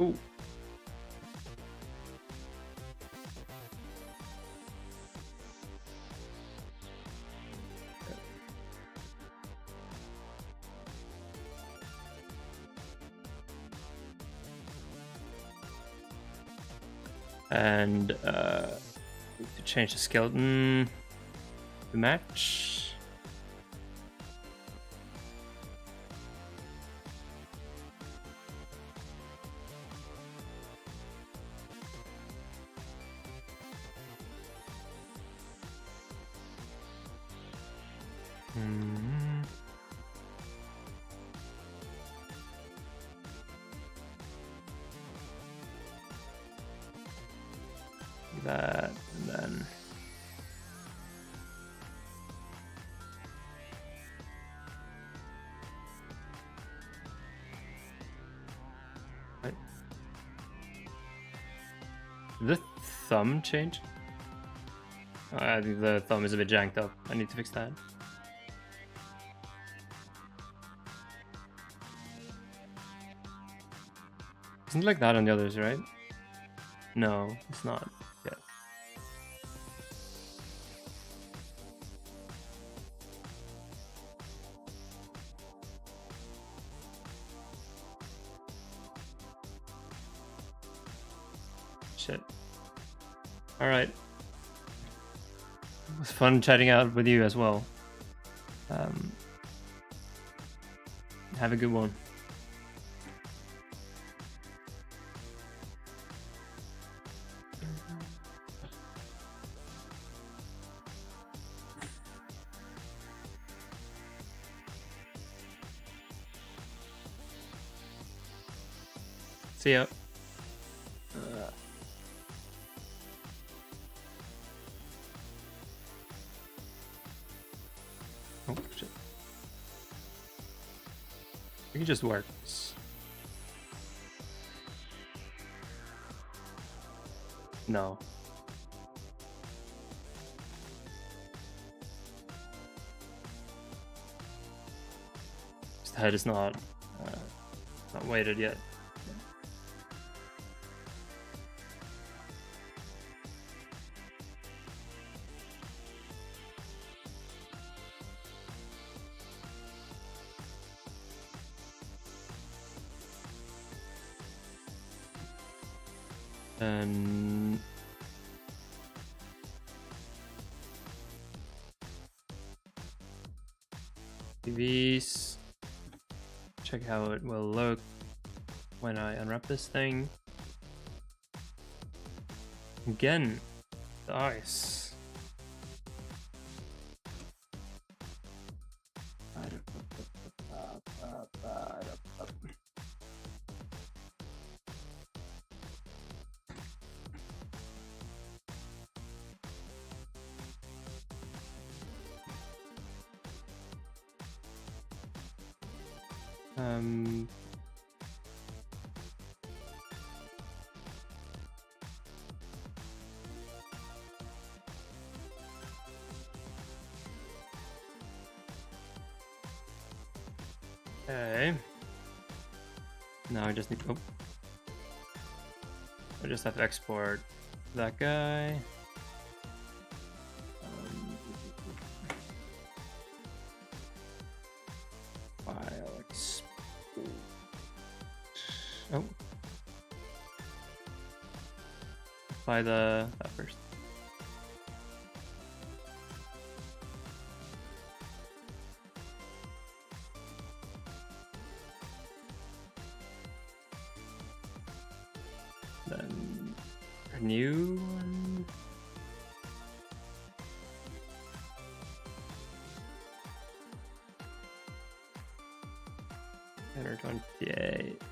Ooh. And to change the skeleton to match. That, and then right. Did the thumb change? I think the thumb is a bit janked up. I need to fix that. Isn't it like that on the others, right? No, it's not. Yeah. Shit. Alright. It was fun chatting out with you as well. Have a good one. See ya. Oh shit. I think it just works. No. The head is not weighted yet. And TVs. Check how it will look when I unwrap this thing. Again, the ice. Okay. Now I just need to. I just have to export that guy. File export. Oh. Apply that first. Then a new one. Enter 28.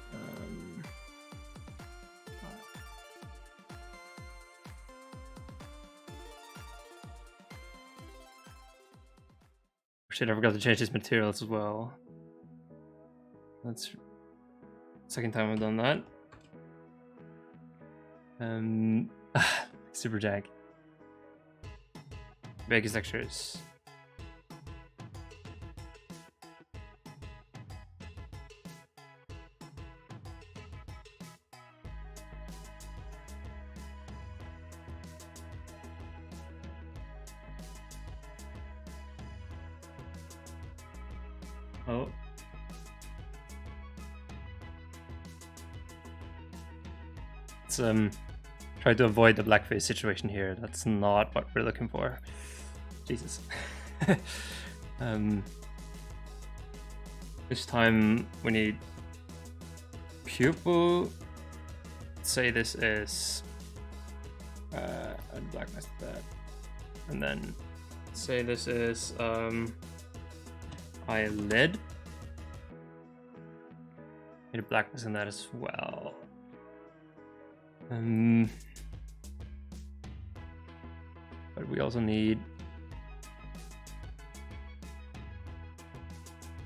Shit, I forgot to change these materials as well. That's second time I've done that. Super Jack. Vegas textures. Oh. Let's try to avoid the blackface situation here. That's not what we're looking for. Jesus. This time we need pupil. Say this is blackness that, and then say this is eyelid. Need a blackness in that as well. But we also need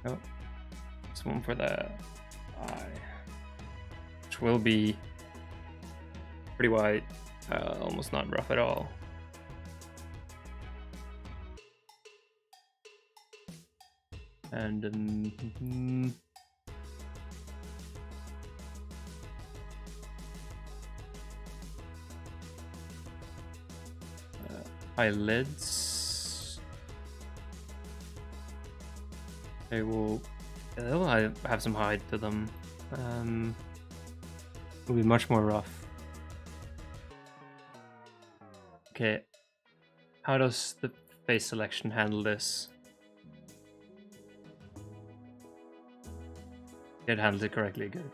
this one for the eye, which will be pretty white, almost not rough at all. And eyelids. They'll have some hide to them. Will be much more rough. Okay, how does the face selection handle this? It handles it correctly, good.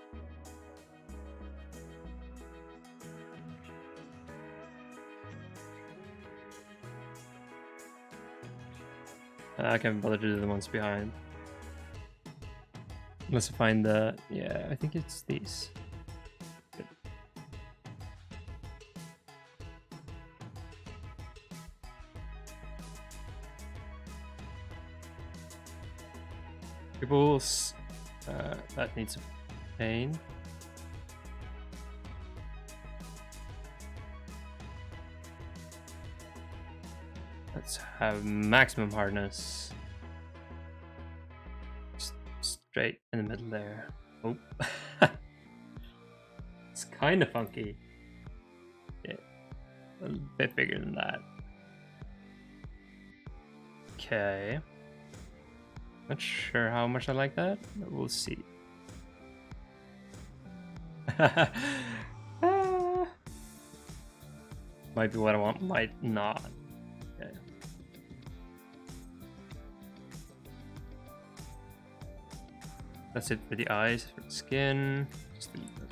I can't bother to do the ones behind. Unless I find the... yeah, I think it's these. Good. Pupils. That needs a paint. Let's have maximum hardness. Straight in the middle there. Oh. It's kind of funky. Yeah, a little bit bigger than that. Okay. Not sure how much I like that, but we'll see. Might be what I want, might not. Okay. That's it for the eyes. For the skin, just leave that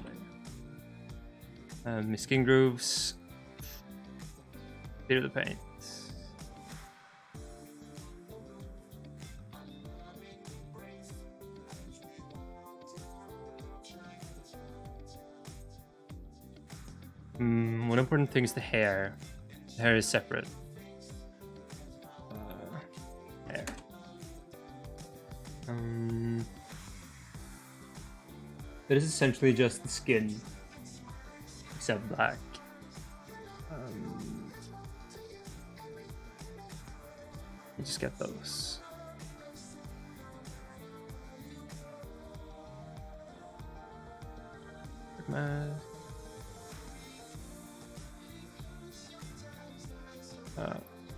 there. My skin grooves. Clear the paint. One important thing is the hair. The hair is separate. Hair. It is essentially just the skin, except black. You just get those.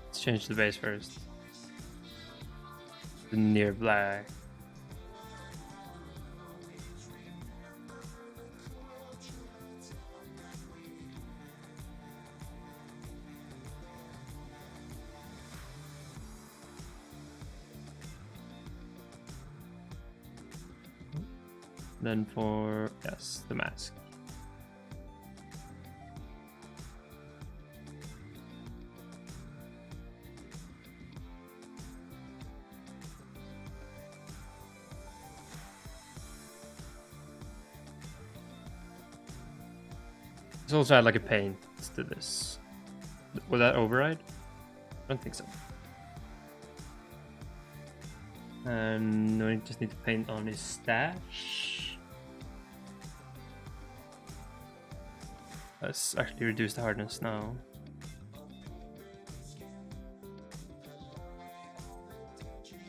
Let's change the base first. The near black. Then for, yes, the mask. Let's also add like a paint to this. Will that override? I don't think so. And we just need to paint on his stash. Let's actually reduce the hardness now.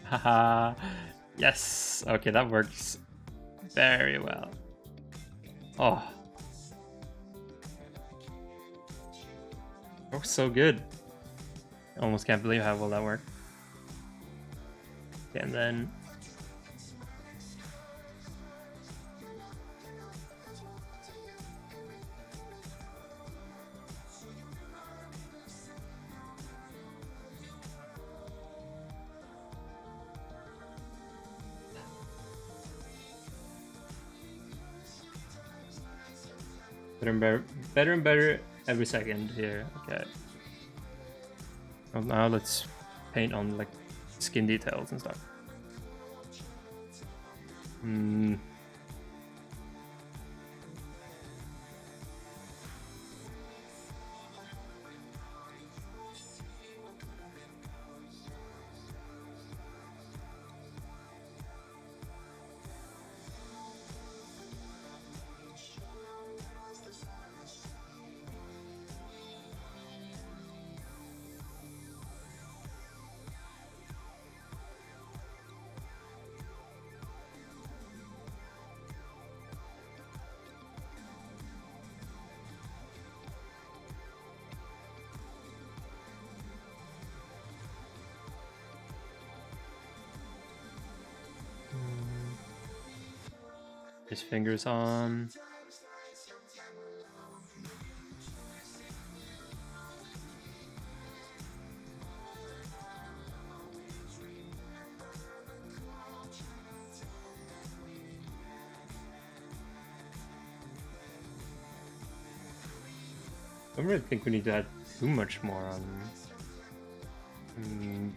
Haha, yes. Okay, that works very well. Oh, that was so good. I almost can't believe how well that worked. And then better and better every second here. Okay. Well, now let's paint on like skin details and stuff. His fingers on. I don't really think we need to add too much more on.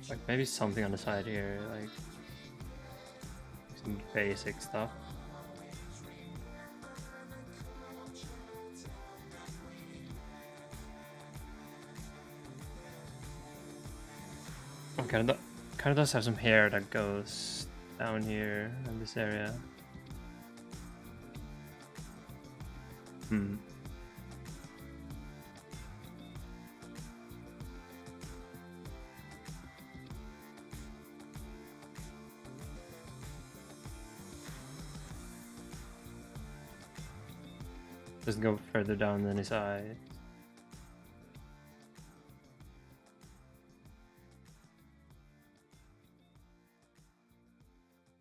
Like maybe something on the side here, like some basic stuff. Kind of does have some hair that goes down here in this area. Doesn't go further down than his eye.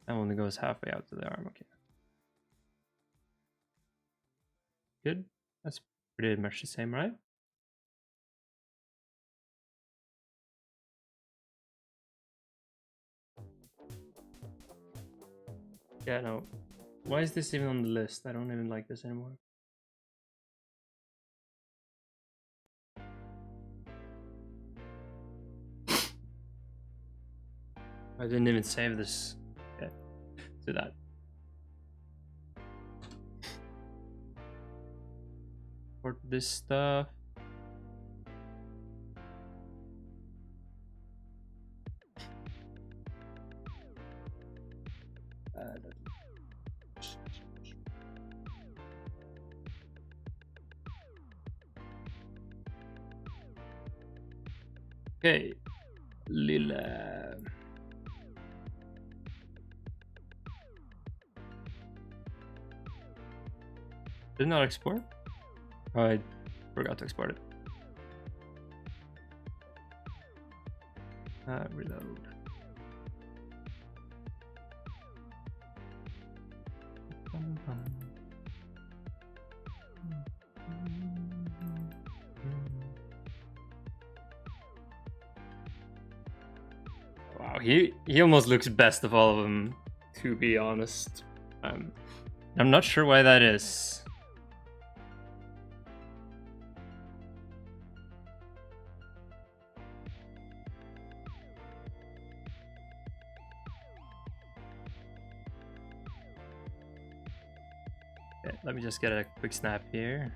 That only goes halfway out to the arm, okay. Good. That's pretty much the same, right? Yeah, no. Why is this even on the list? I don't even like this anymore. I didn't even save this. Okay, do that. For this stuff. Okay, Lila. Did not export? Oh, I forgot to export it. Reload. Wow, he almost looks best of all of them, to be honest. I'm not sure why that is. Okay, let me just get a quick snap here.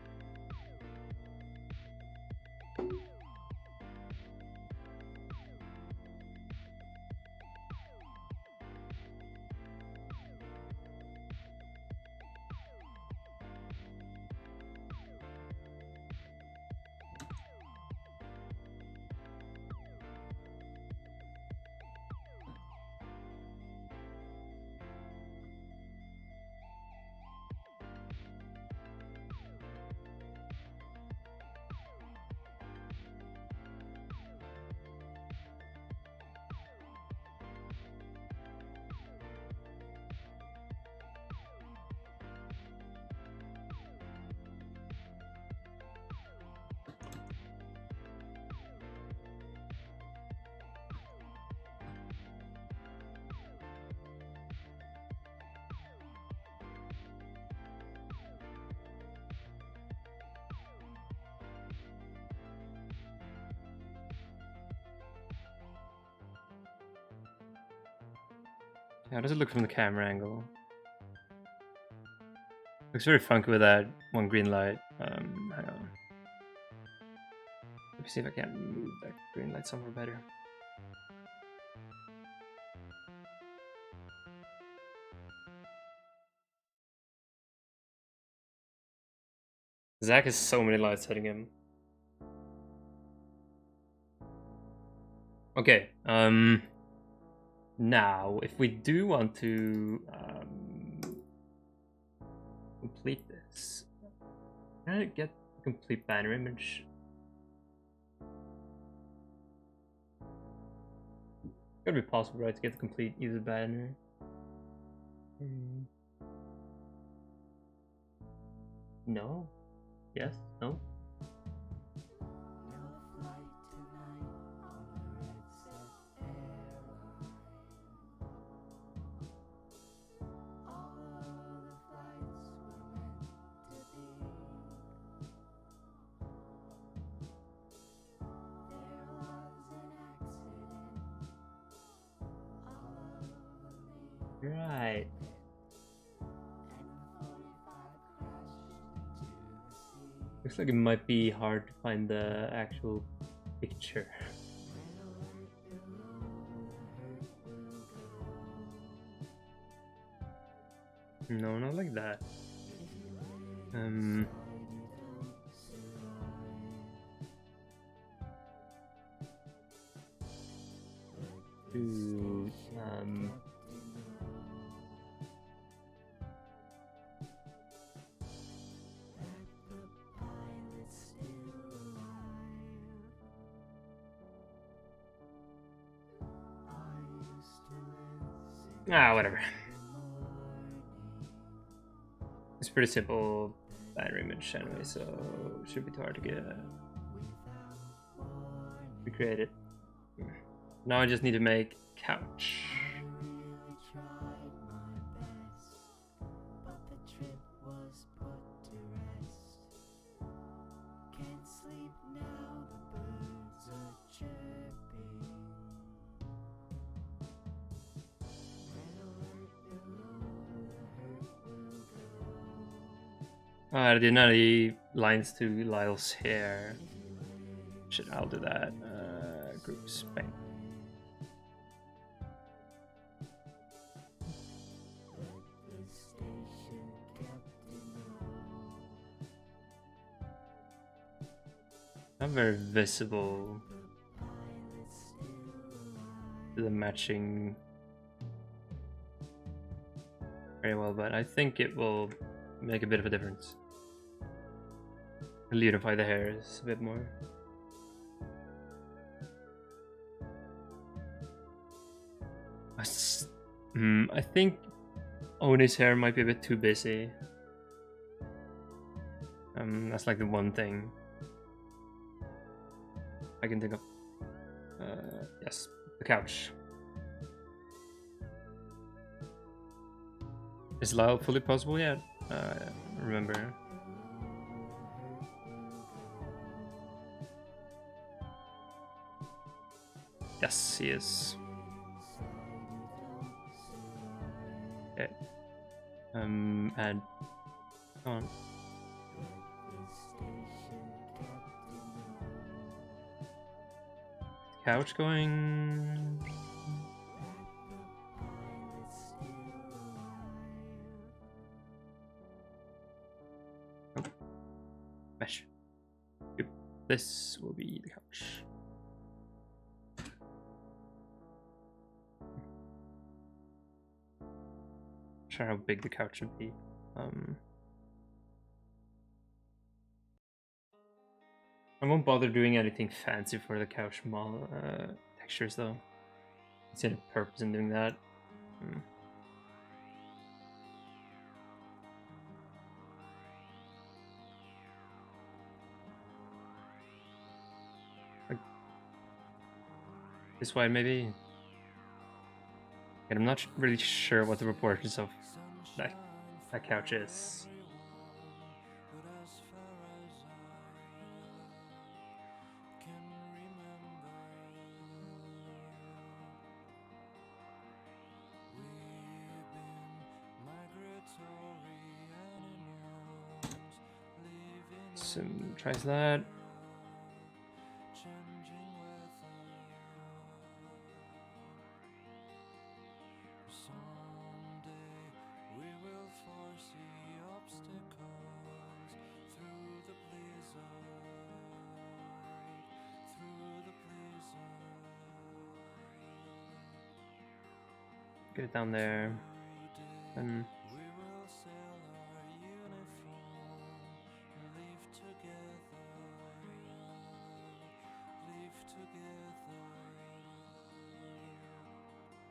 How does it look from the camera angle? Looks very funky with that one green light. Hang on. Let me see if I can move that green light somewhere better. Zach has so many lights hitting him. Okay, now if we do want to complete this, can I get a complete banner image? It's gotta be possible, right, to get the complete either banner. No? Yes? No? Right. Looks like it might be hard to find the actual picture. No, not like that. To whatever. It's pretty simple banner image anyway, so it should be too hard to get. Recreate it. Now I just need to make couch. I didn't add any lines to Lyle's hair. Shit, I'll do that. Groups, bang. Not very visible. them matching very well, but I think it will make a bit of a difference. It'll unify the hairs a bit more. I think Oni's hair might be a bit too busy. That's like the one thing I can think of. Yes, the couch. Is Lyle fully possible yet? Remember. Yes, he is. Okay. And come on. Couch going. Oh. Mesh. Yep. This will be the couch. Not sure how big the couch should be. I won't bother doing anything fancy for the couch textures though. I see the purpose in doing that. Like this wide maybe? And I'm not really sure what the proportions of that couch is. Tries that. Get it down there. And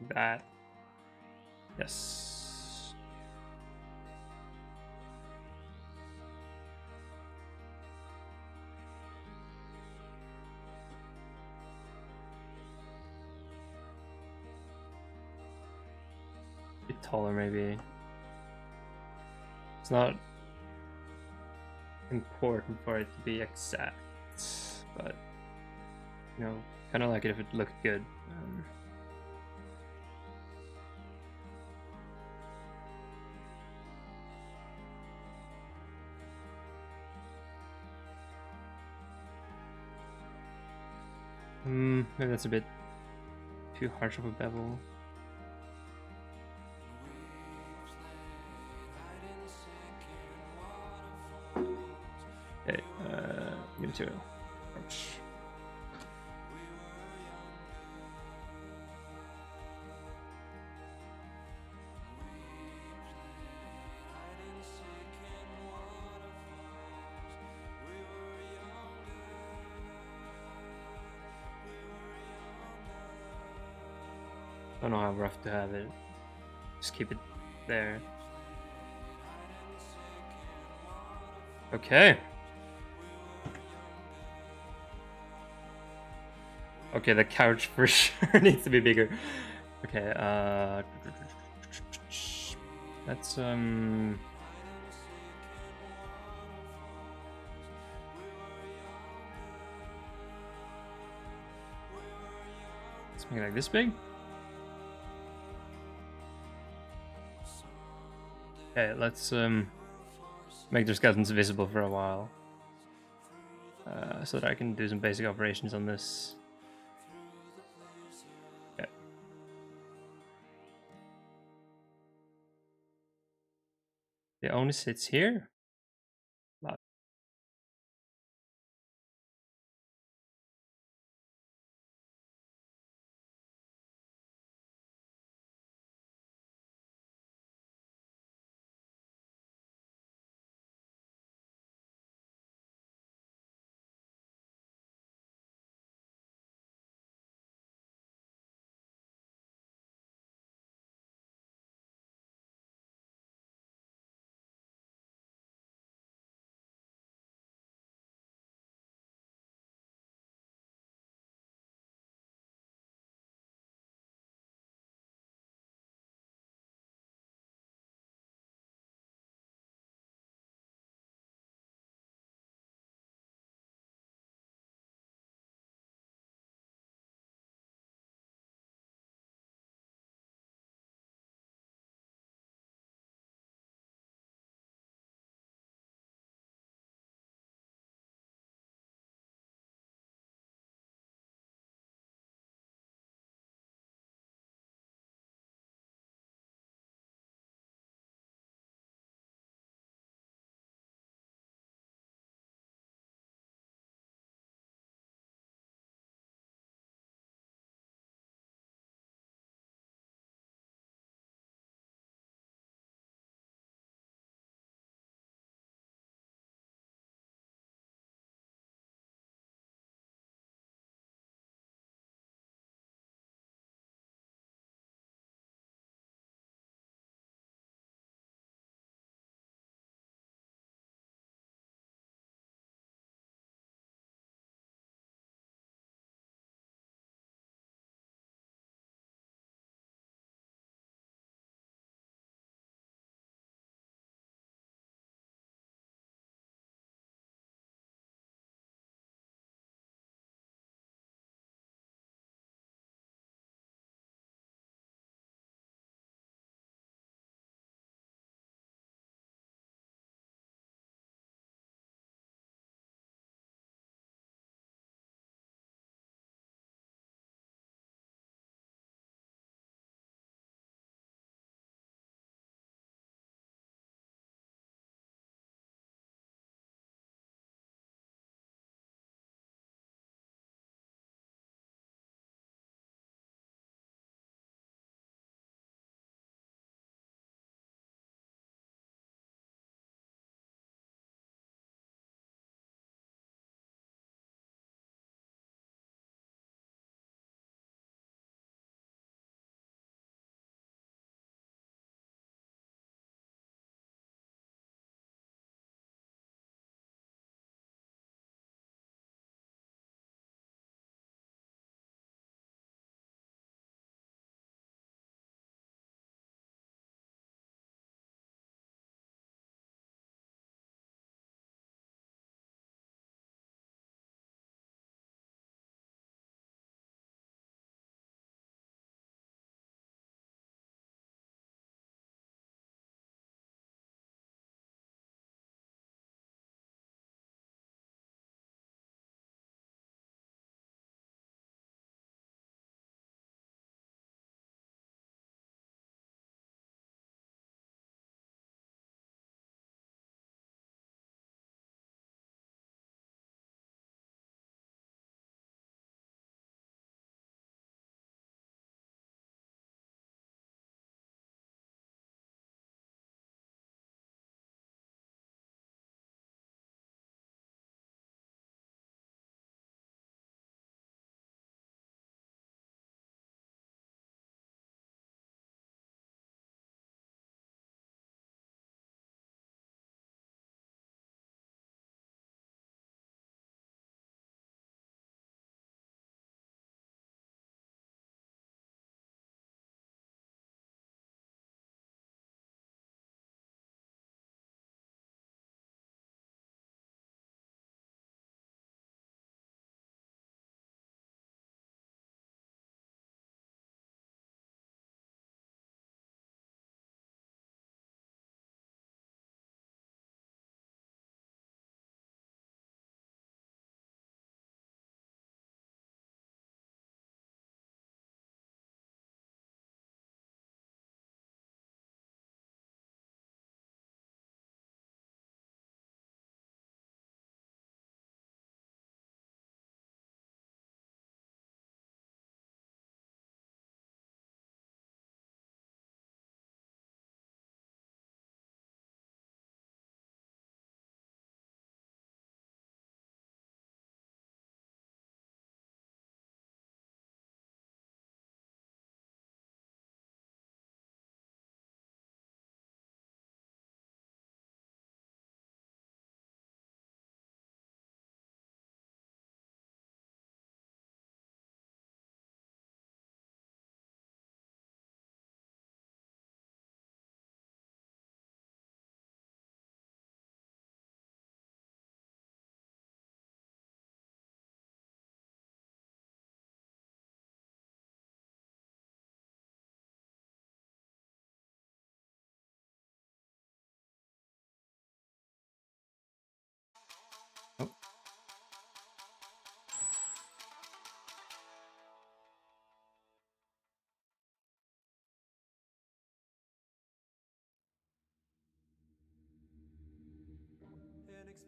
that. Yes. A bit taller maybe. It's not important for it to be exact, but you know, kind of like it if it looked good. Maybe that's a bit too harsh of a bevel. Okay, new material. Ouch. I don't know how rough to have it. Just keep it there. Okay. Okay, the couch for sure needs to be bigger. Okay, that's let's make it like this big. Okay, let's make their skeletons visible for a while, so that I can do some basic operations on this. Okay. It only sits here.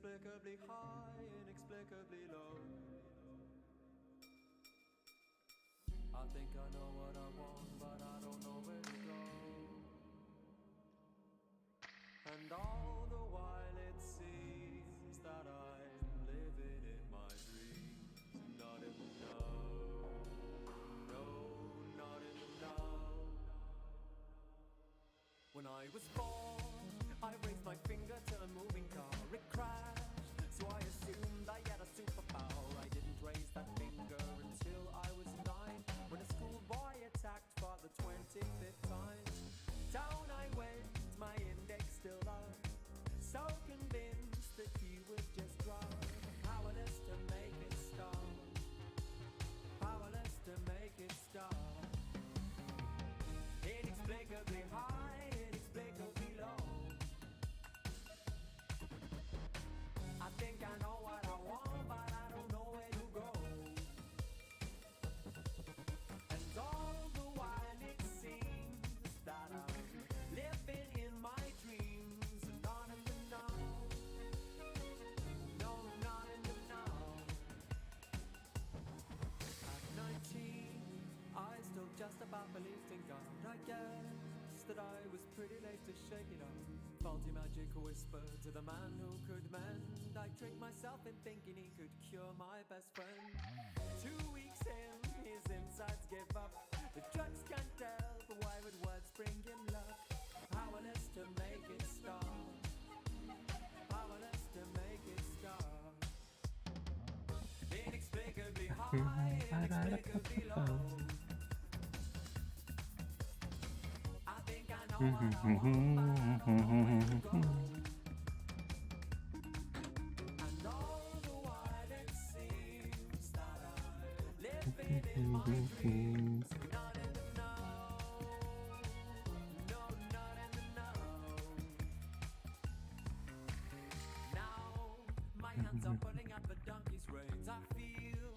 Inexplicably high, inexplicably low. I think I know what I want, but I don't know where to go. And all the while it seems that I'm living in my dreams, not in the know. No, not in the know. When I was born, I raised my finger to a moving car. It crashed, so I assumed I had a superpower. I didn't raise that finger until I was 9, when a schoolboy attacked for the 25th time. Down I went, my index still up, so convinced that he would just drop. Powerless to make it stop, powerless to make it stop. Inexplicably high, inexplicably low. I think I know what I want, but I don't know where to go. And all the while it seems that I'm living in my dreams, not in the now. No, not in the now. At 19, I still just about believed in God. I guess that I was pretty late to shake it off. Faulty magic whispered to the man who could mend. I tricked myself in thinking he could cure my best friend. 2 weeks in, his insides gave up. The drugs can't tell, but why would words bring him luck? Powerless to make it stop, powerless to make it stop. Inexplicably high, inexplicably low. I think I know what I want, but I don't know where to go. And all the while it seems that I'm living in my dreams, not in the know. No, not in the know. Now my hands are pulling at the donkey's reins. I feel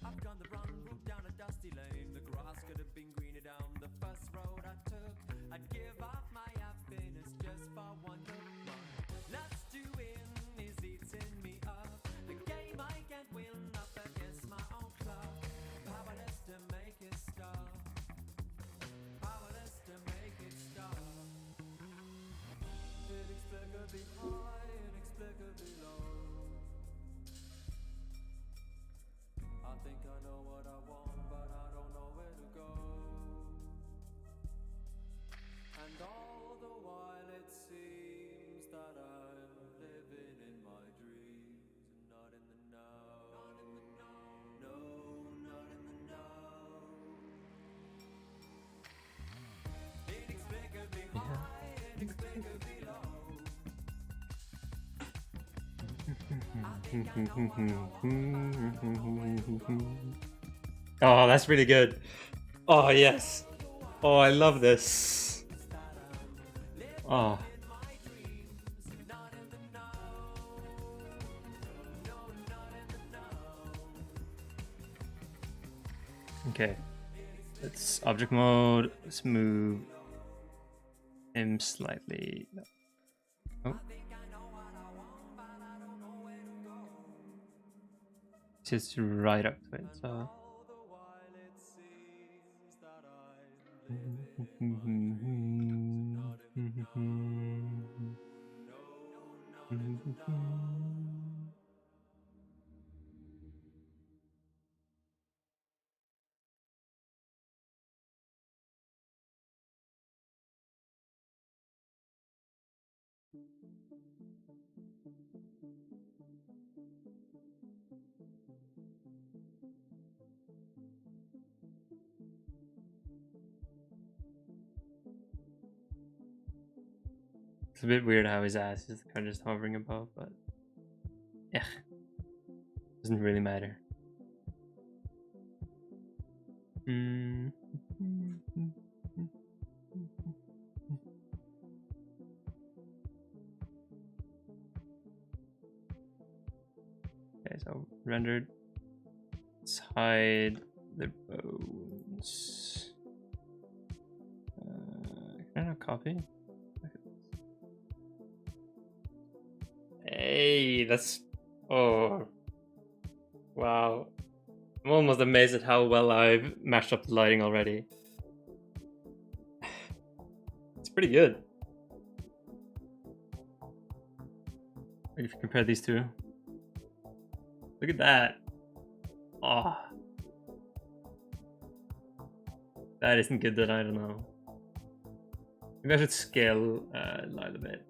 I've gone the wrong route down a dusty lane. The grass could have been greener down the first road I took. I'd give up my happiness just for one look. My lust to win is eating me up. The game I can't win up against my own clock. Powerless to make it stop, powerless to make it stop. Inexplicably high, inexplicably low. I think I know what I want, but I don't know where to go. And all the while it seems that I'm living in my dreams, not in the know. Not in the know. No, not in the know. Inexplicably high, inexplicably low. I think I know what I want, but I don't know where to go. Oh, that's really good. Oh, yes. Oh, I love this. Oh. Okay. Let's object mode. Let's move him slightly. No. Oh. Just right up to it. So. It's a bit weird how his ass is kind of just hovering above, but yeah, doesn't really matter. Okay, so rendered. Let's hide the bones. Can I not copy? Hey, Hey, that's... Oh. Wow. I'm almost amazed at how well I've mashed up the lighting already. It's pretty good. If you compare these two. Look at that. Oh. That isn't good, then I don't know. Maybe I should scale light a bit.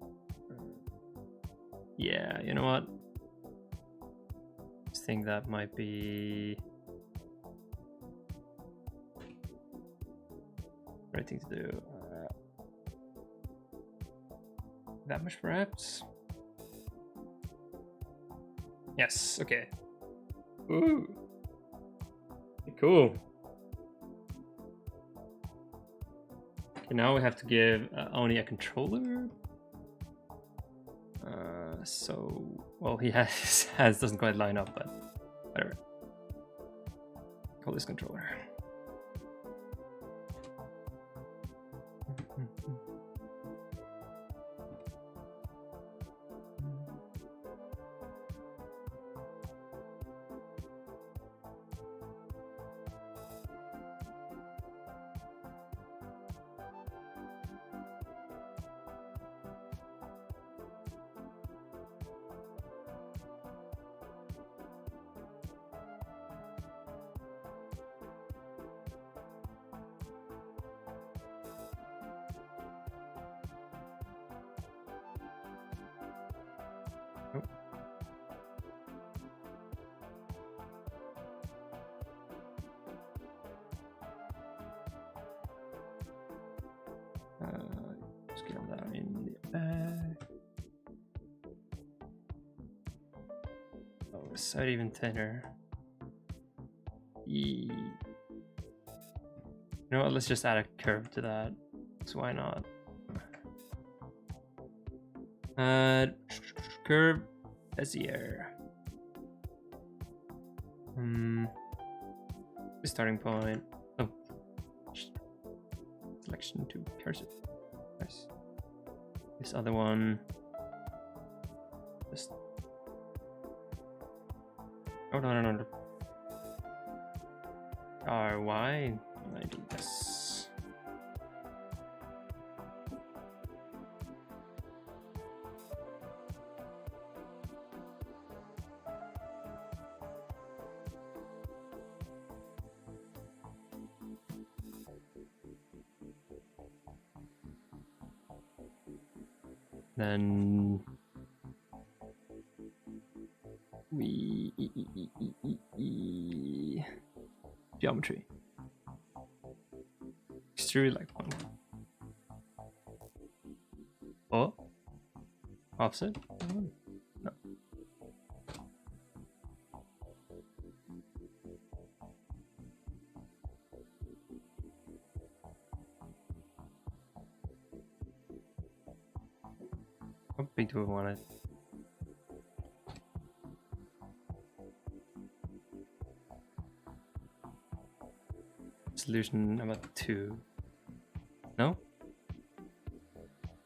Yeah, you know what? I think that might be the right thing to do. That much perhaps? Yes, okay. Ooh. Cool. Okay, now we have to give Oni a controller. So, well, he has doesn't quite line up, but whatever. Call this controller. Scale down in the back. Oh, the side even thinner. You know what? Let's just add a curve to that. So why not? Curve Bezier. The starting point. Oh, selection to cursor. Nice. This other one. Just. Oh no. Why I do this? Then we geometry. Extrude like one. Oh, offset? No. How big do we want it? Solution about 2. No?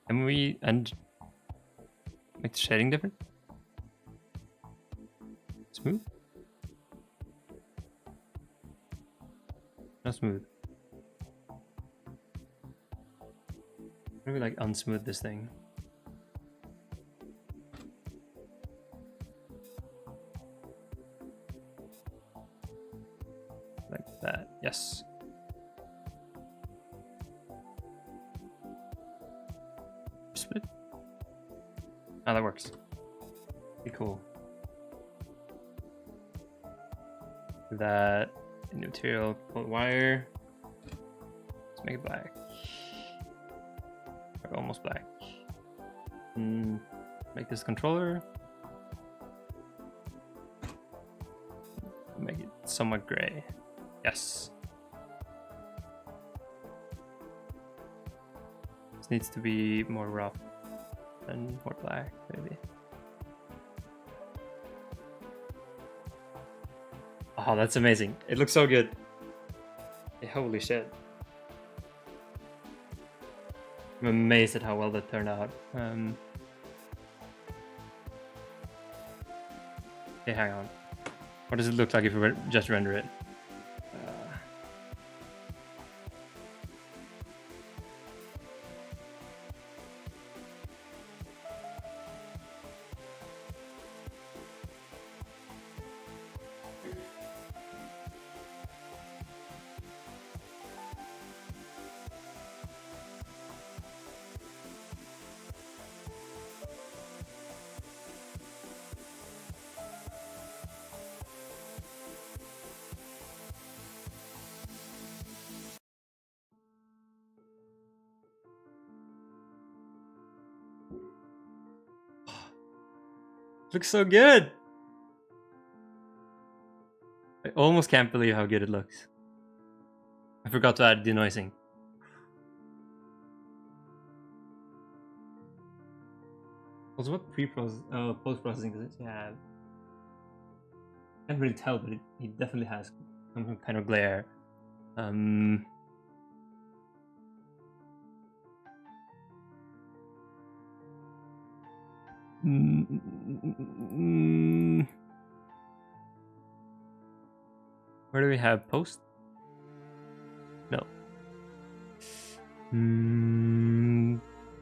Can we make the shading different? Smooth? Not smooth. Maybe like unsmooth this thing. Like that, yes. Split. Ah, that works. Be cool. That in the material, pull the wire. Let's make it black. Or almost black. Make this controller. Make it somewhat gray. Yes. This needs to be more rough and more black, maybe. Oh, that's amazing. It looks so good. Hey, holy shit. I'm amazed at how well that turned out. Okay, hang on. What does it look like if we just render it? Looks so good! I almost can't believe how good it looks. I forgot to add denoising. Also, what post-processing does it have? Can't really tell, but it definitely has some kind of glare. Where do we have post? No.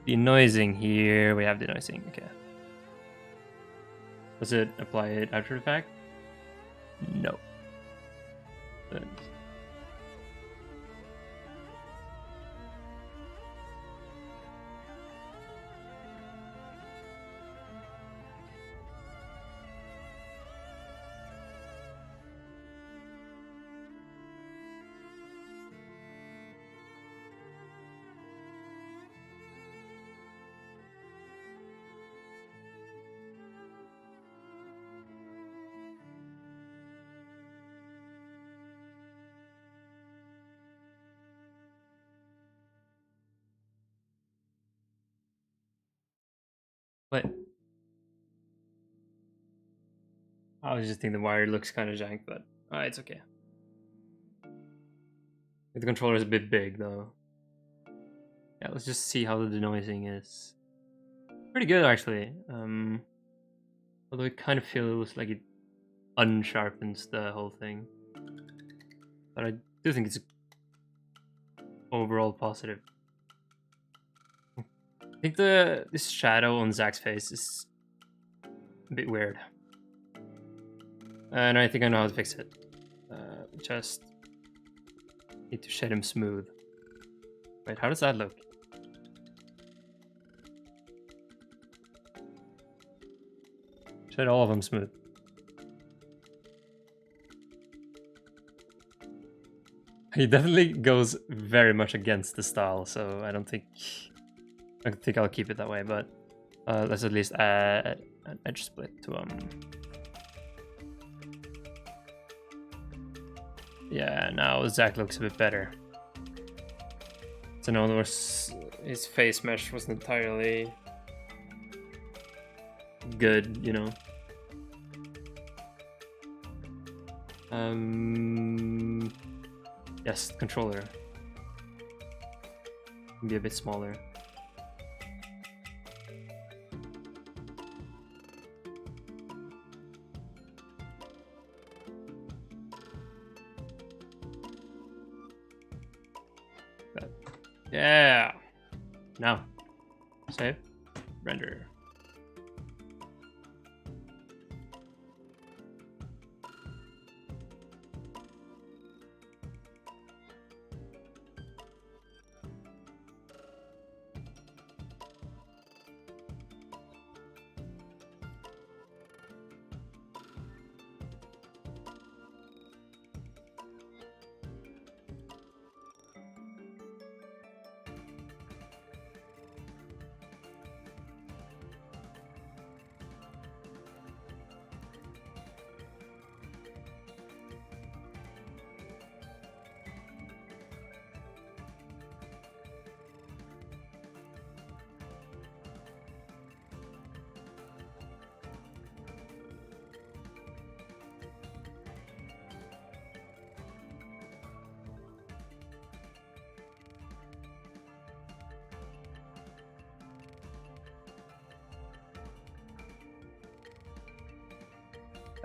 Denoising here. We have denoising. Okay. Does it apply it after the fact? No. But What? I was just thinking the wire looks kind of jank, but it's okay. The controller is a bit big though. Yeah, let's just see how the denoising is. Pretty good actually. Although I kind of feels like it unsharpens the whole thing. But I do think it's overall positive. I think this shadow on Zach's face is a bit weird. And I think I know how to fix it. Just need to shade him smooth. Wait, how does that look? Shade all of them smooth. He definitely goes very much against the style, so I don't think I'll keep it that way. But let's at least add an edge split to Yeah, now Zach looks a bit better. So now his face mesh wasn't entirely good, you know. Yes, controller can be a bit smaller. Yeah. Now, save, render.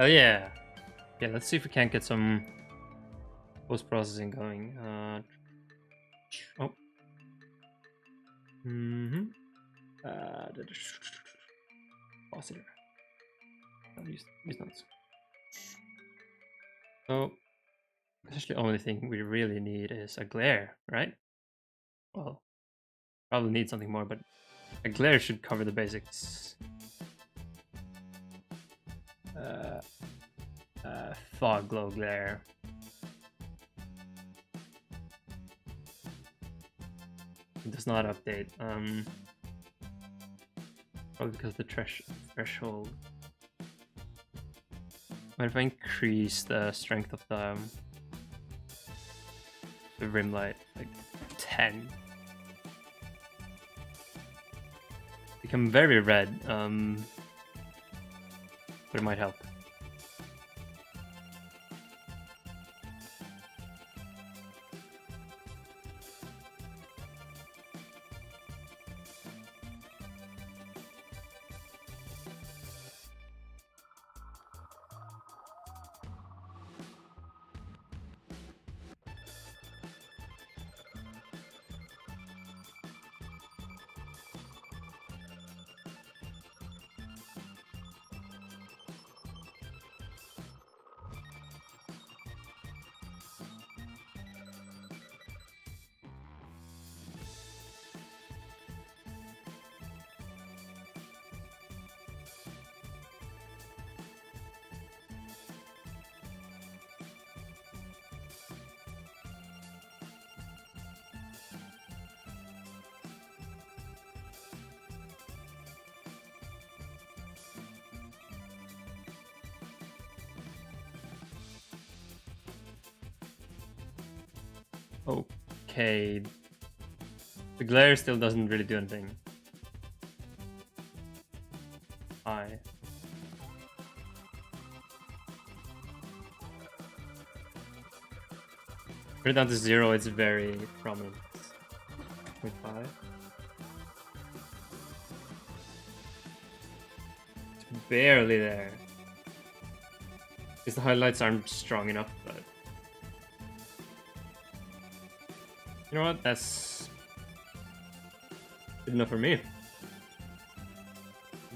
Oh yeah. Yeah, let's see if we can't get some post-processing going. Oh. Mm-hmm. Positive. Use nuts. So, essentially the only thing we really need is a glare, right? Well, probably need something more, but a glare should cover the basics. Fog glow glare. It does not update. Probably because of the threshold. What if I increase the strength of the rim light like 10? Become very red, but it might help. Okay. The glare still doesn't really do anything. Hi. Put it down to 0, it's very prominent. 0.5. It's barely there. Because the highlights aren't strong enough, but... You know what? That's good enough for me.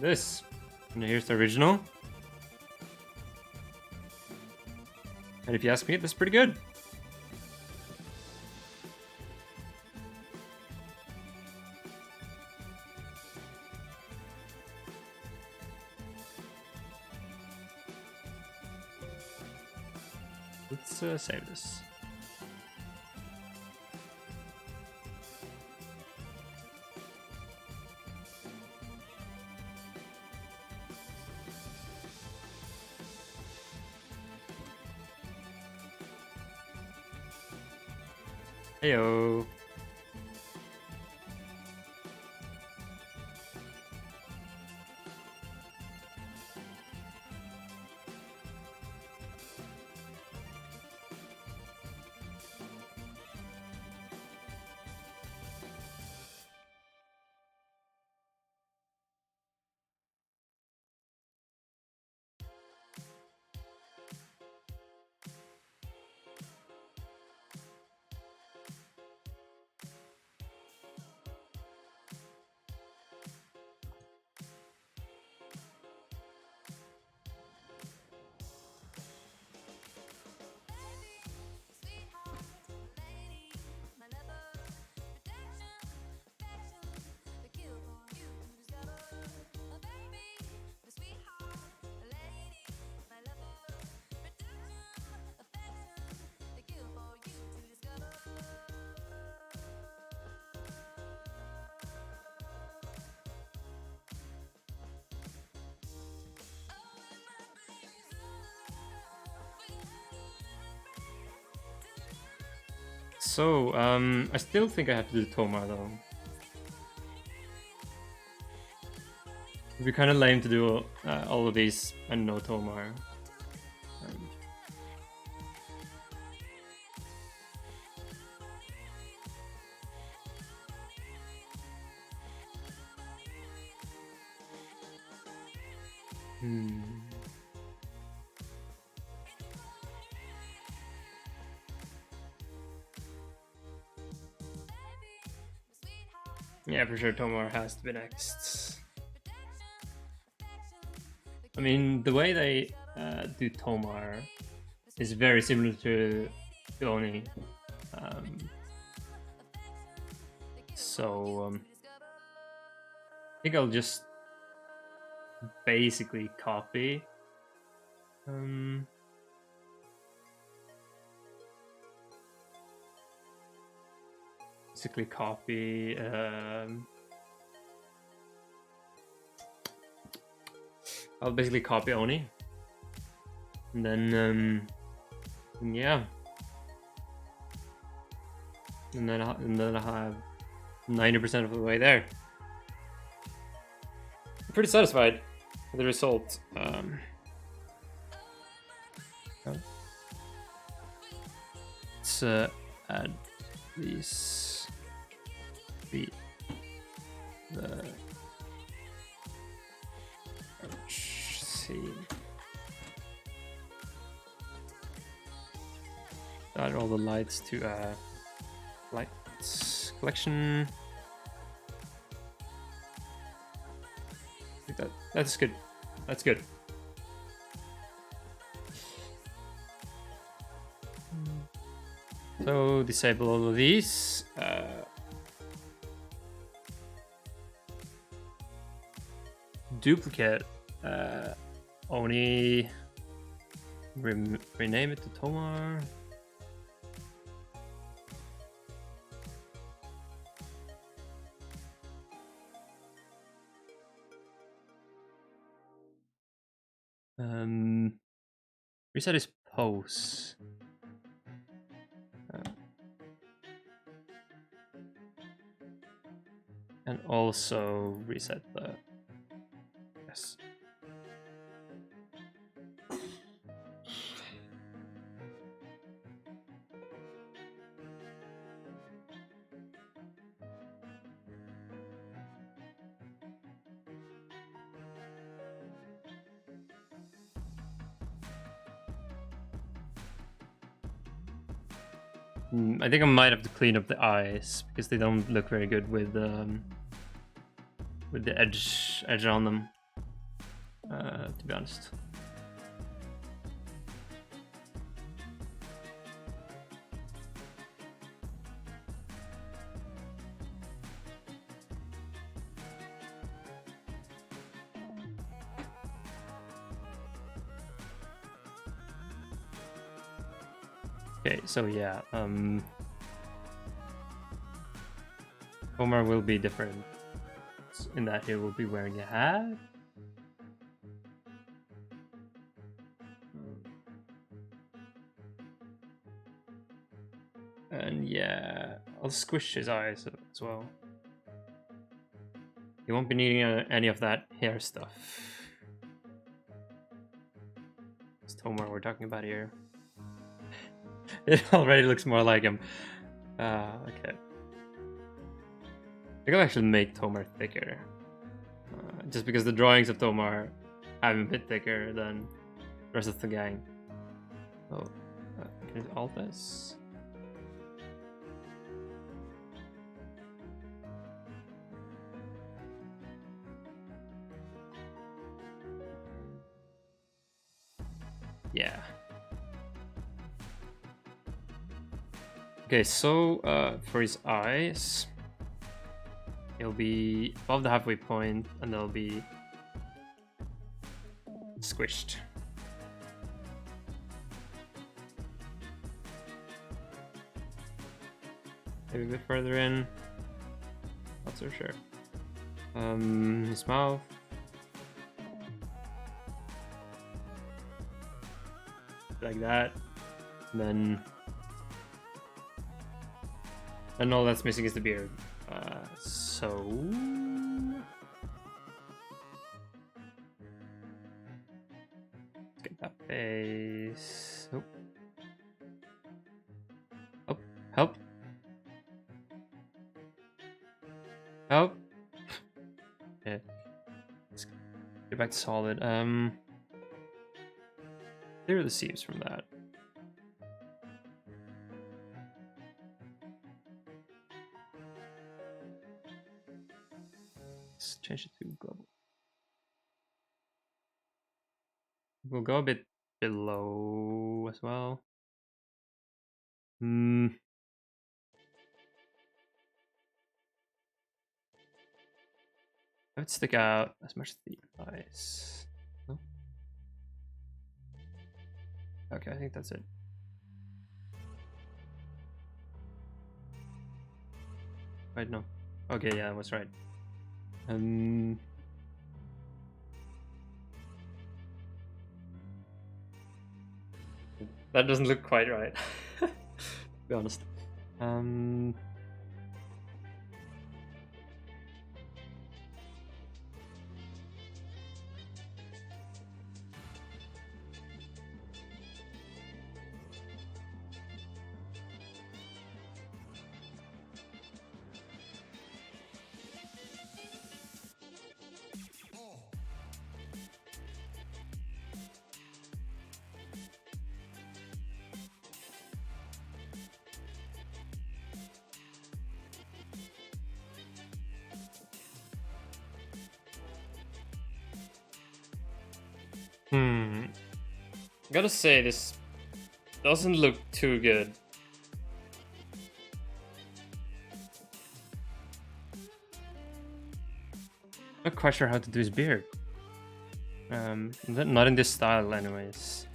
This. And here's the original. And if you ask me, that's pretty good. Let's save this. Heyo. So, I still think I have to do Tomar though. It'd be kind of lame to do all of these and no Tomar. Yeah, for sure, Tomar has to be next. I mean, the way they do Tomar is very similar to OneyNG. Um, so I think I'll just basically copy. Basically copy. I'll basically copy OneyNG, and then yeah, and then I'll have 90% of the way there. I'm pretty satisfied with the result. Let's add these. The see. Add all the lights to lights collection. I think that's good. That's good. So disable all of these. Duplicate. Only rename it to Tomar. Reset his pose. And also reset the. Yes. I think I might have to clean up the eyes because they don't look very good with the edge on them. To be honest. Okay, so yeah, Omar will be different in that he will be wearing a hat. And yeah, I'll squish his eyes as well. He won't be needing any of that hair stuff. It's Tomar we're talking about here. It already looks more like him. Okay. I can actually make Tomar thicker. Just because the drawings of Tomar have him a bit thicker than the rest of the gang. Oh, can I alt this? Yeah. Okay, so for his eyes, it'll be above the halfway point and they'll be squished. Maybe a bit further in. Not so sure. His mouth. Like that. And all that's missing is the beard. So let's get that face. Oh. Oh, help. Help. Okay. Let's get back to solid. Clear the seams from that. change it to global. We'll go a bit below as well. Have it stick out as much as the eyes. No? Okay, I think that's it. Wait, no. Okay, yeah, I was right. That doesn't look quite right, to be honest. Gotta say, this doesn't look too good. Not quite sure how to do his beard. Not in this style, anyways.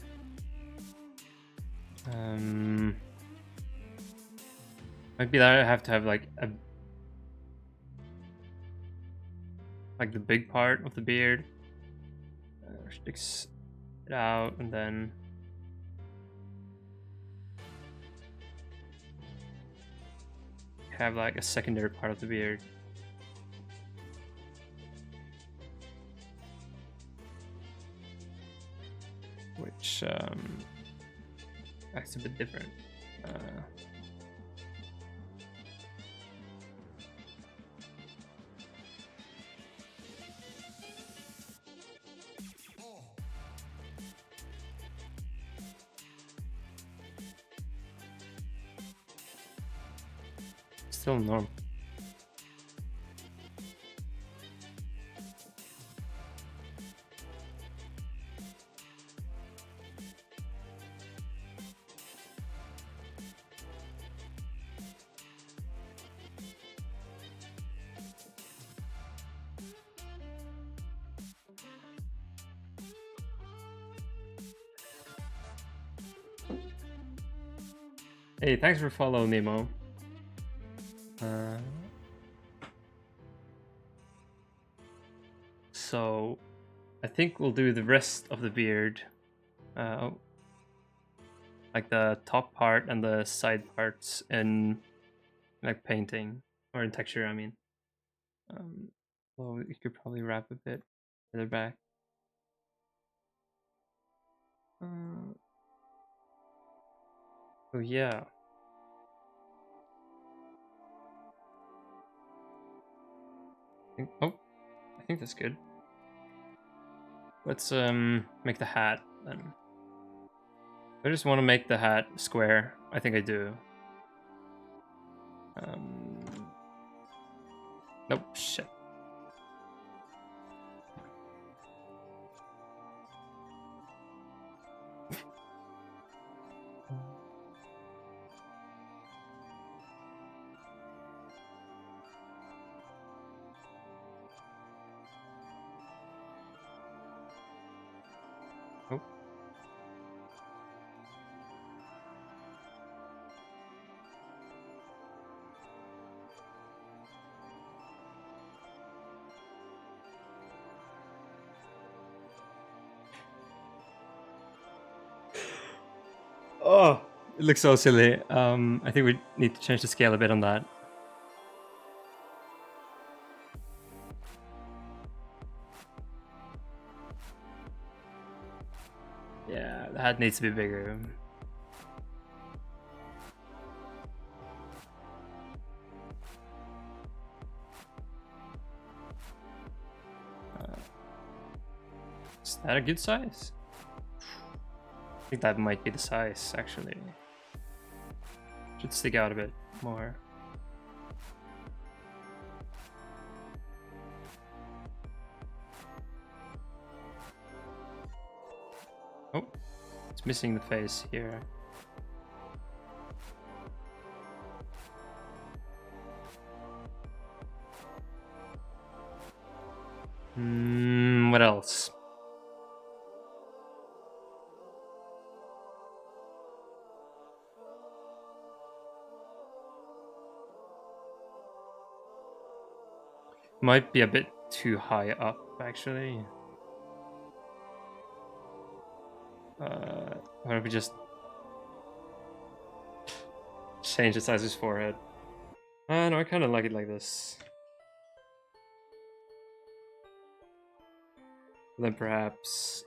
Might be that I have to have like the big part of the beard sticks it out, and then have like a secondary part of the beard. Which acts a bit different. Still normal. Hey, thanks for following, Nemo. So, I think we'll do the rest of the beard, like the top part and the side parts in like painting or in texture. I mean, well, you could probably wrap a bit further back. Oh yeah. I think that's good. Let's make the hat then. I just want to make the hat square. I think I do. Nope, shit. Oh. Oh, it looks so silly. I think we need to change the scale a bit on that. Yeah, the hat needs to be bigger. Is that a good size? I think that might be the size, actually. Should stick out a bit more. Oh, it's missing the face here. What else? Might be a bit too high up, actually. Why don't we just change the size of his forehead? No, I kind of like it like this. Then perhaps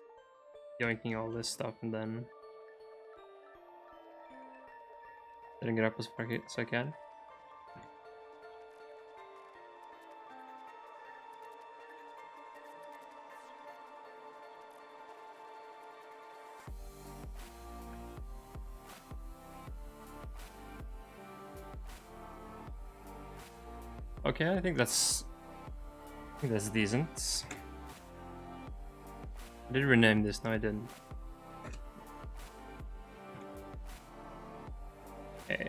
yoinking all this stuff and then setting it up as far as I can. Okay, I think that's decent. I did rename this, no I didn't. Okay.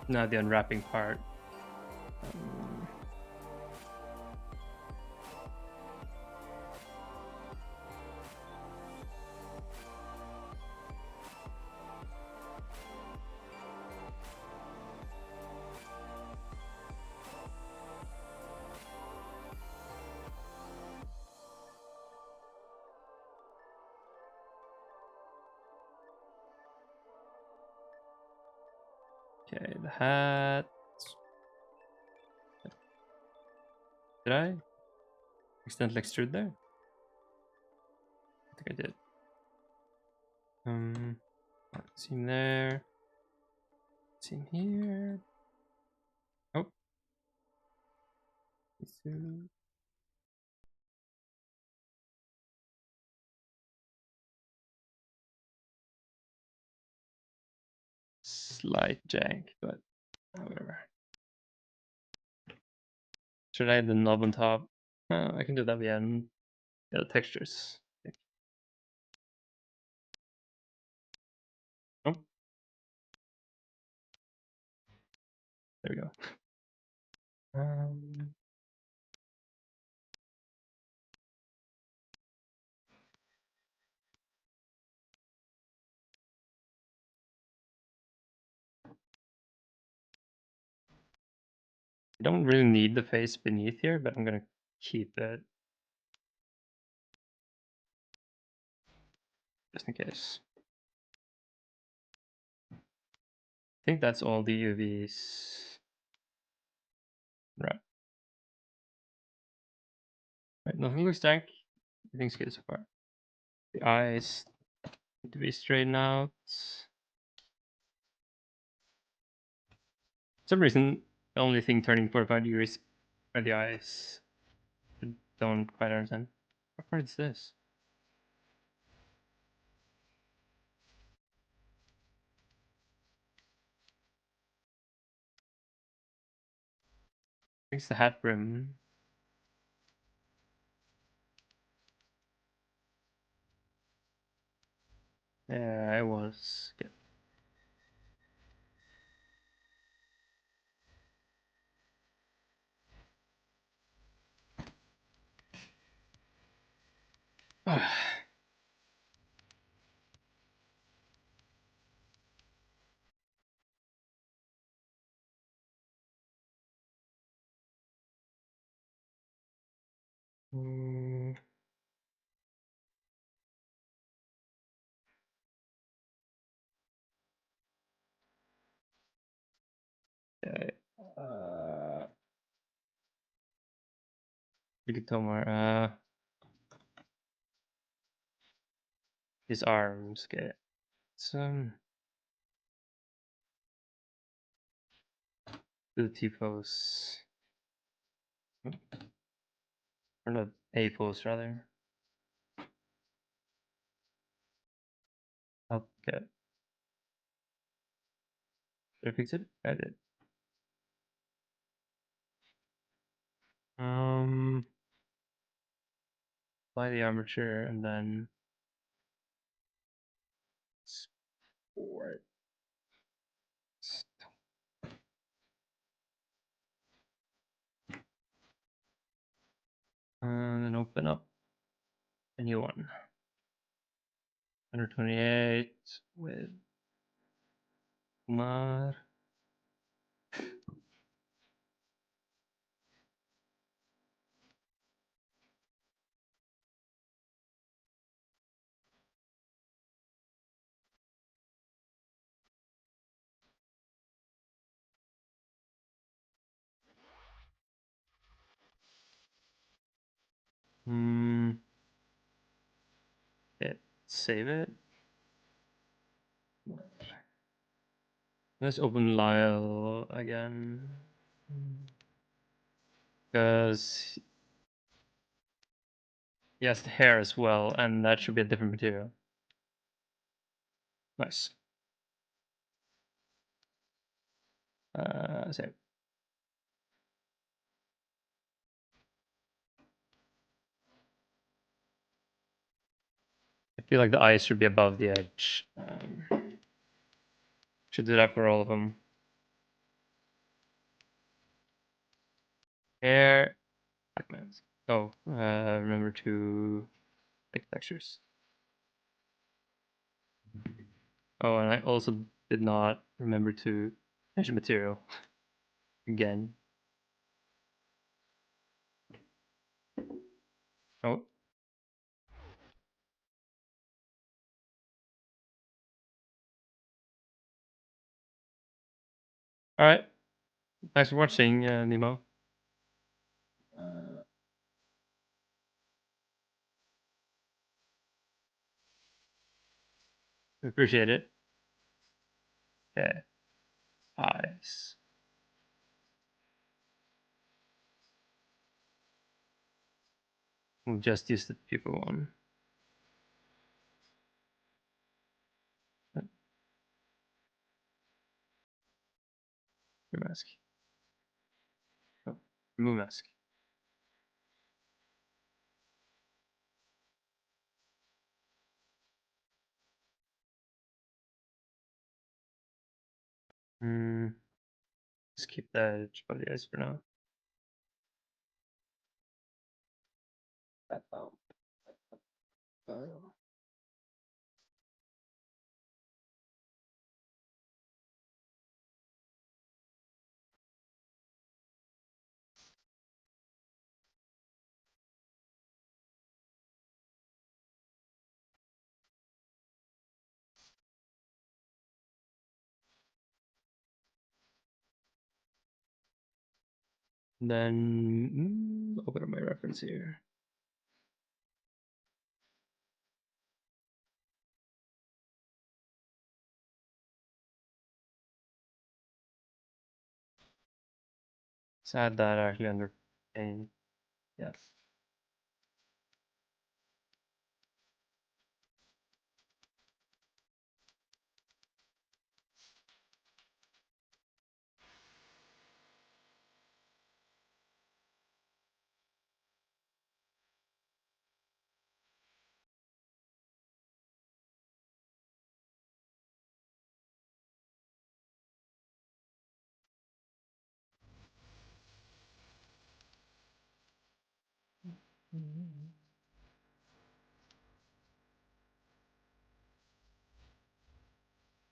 Now the unwrapping part. Okay, the hat. Did I accidentally extrude there? I think I did. Seam there. Seam here. Oh. Slight jank, but whatever. Should I add the knob on top? I can do that via the textures. Oh, there we go. I don't really need the face beneath here, but I'm gonna keep it just in case. I think that's all the UVs. Right. Right, nothing looks dank. Everything's good so far. The eyes need to be straightened out. For some reason, the only thing turning 45 degrees are the eyes. I don't quite understand. What part is this? I think it's the hat brim. Yeah, it was good. Mm, okay. Tomar, his arms. Okay. So do the T pose. Or not A pose rather. Okay. Did I fix it? I did. Apply the armature and then sport. And then open up a new one. 128 with Kumar. Hit save it. Let's open Lyle again. Because he has the hair as well, and that should be a different material. Nice. Save. I feel like the eyes should be above the edge. Should do that for all of them. Hair. Black mask. Oh, remember to pick textures. Oh, and I also did not remember to change the material again. Oh. All right. Thanks for watching, Nemo. Appreciate it. Okay. Eyes. We'll just use the people one. Your mask. Oh, remove mask. Just keep that body eyes for now. That bump. Then open up my reference here. Let's add that actually under paint. Yes.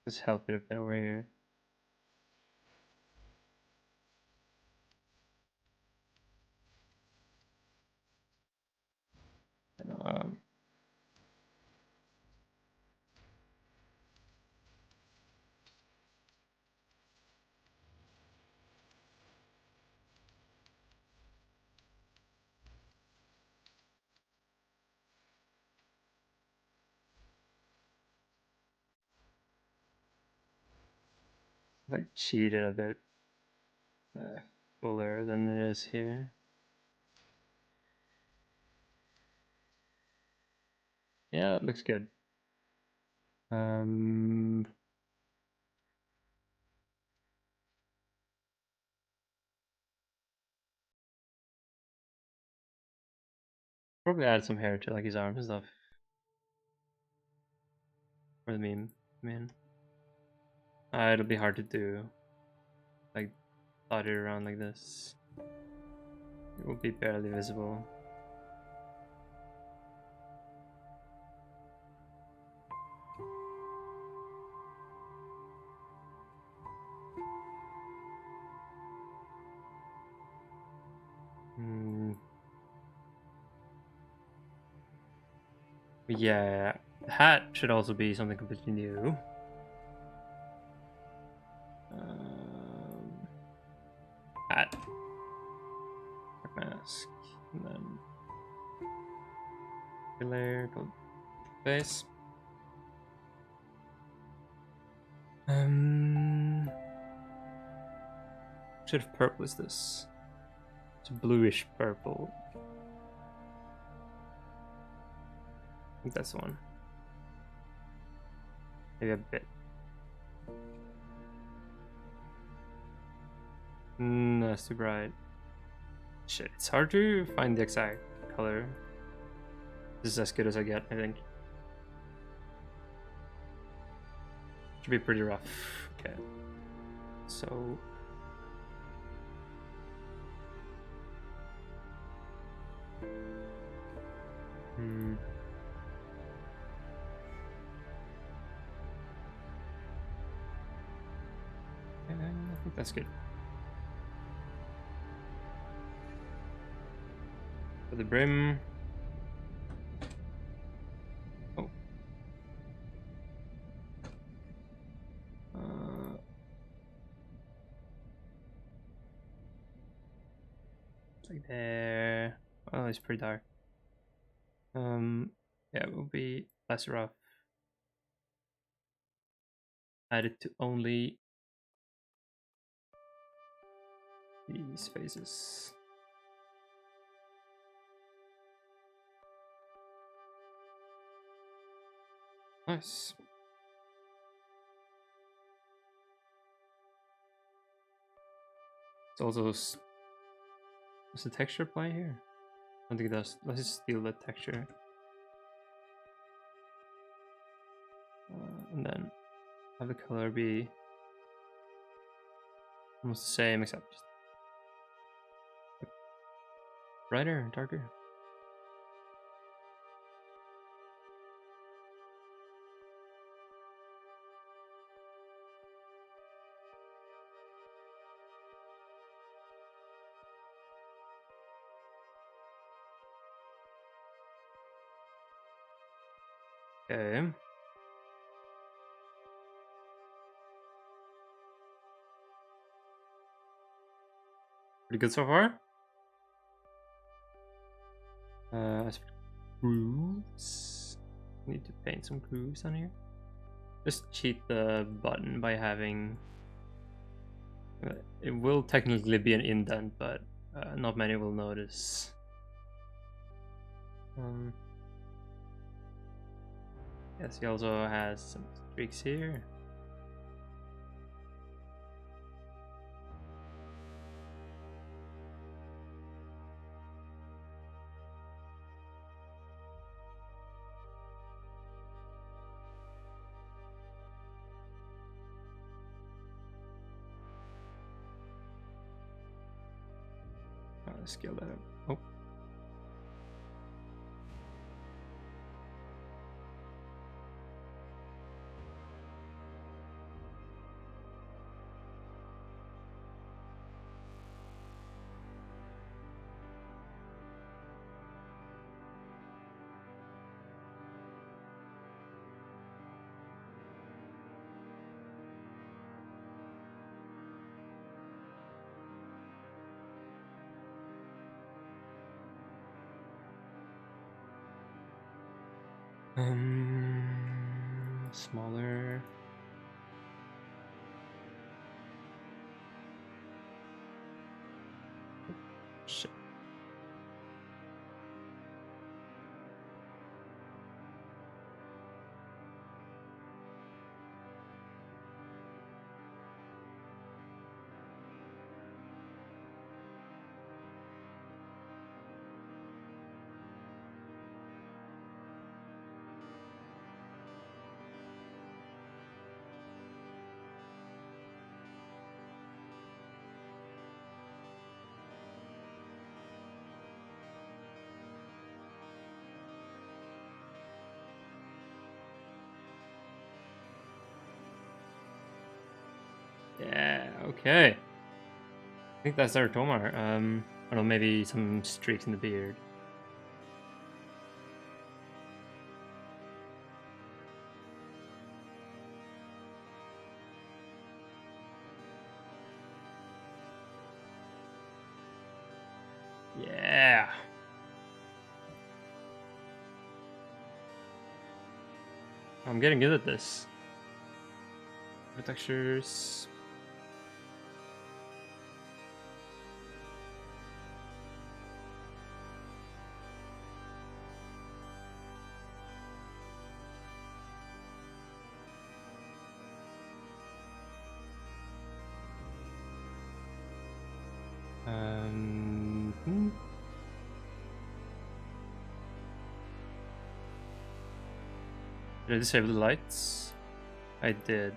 Just help it a bit over here. And, like cheated a bit fuller than it is here. Yeah, it looks good. Probably add some hair to like his arms and stuff. For the meme, man. It'll be hard to do. Like, dot it around like this. It will be barely visible. Yeah, the hat should also be something completely new. Hat, mask, and then layer called face. What shade of purple is this? It's a bluish purple. I think that's the one. Maybe a bit. That's too bright. Shit, it's hard to find the exact color. This is as good as I get, I think. Should be pretty rough. Okay. So I think that's good. For the brim. Oh. Like there. Oh, it's pretty dark. Yeah, it will be less rough. Add it to only these faces. Nice. It's also does the texture apply here? I don't think it does. Let's just steal the texture. And then have the color be almost the same, except just brighter, darker. Okay. Pretty good so far. As for grooves, need to paint some grooves on here. Just cheat the button by having. It will technically be an indent, but not many will notice. Yes, he also has some streaks here. Let's scale that up. Oh. Smaller. Shit. Okay. I think that's our Tomar. I don't know, maybe some streaks in the beard. Yeah. I'm getting good at this. The textures. Hmm. Did I disable the lights? I did.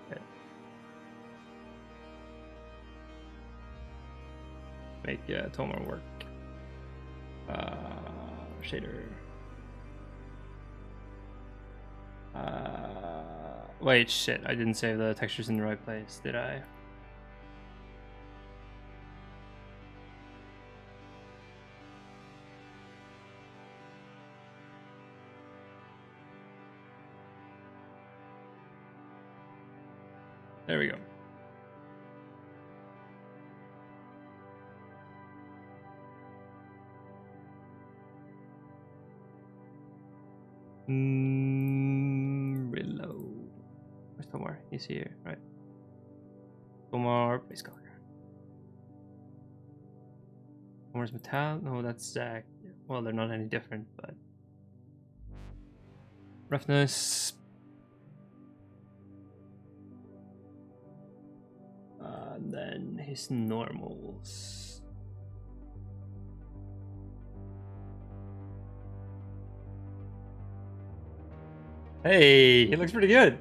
Okay. Make Tomar work. Shader. Wait, shit. I didn't save the textures in the right place, did I? There we go. Reload. Where's Tomar? He's here, right? Tomar, base color. Tomar's metal? No, that's Zach. Well, they're not any different, but roughness. And then his normals. Hey, he looks pretty good.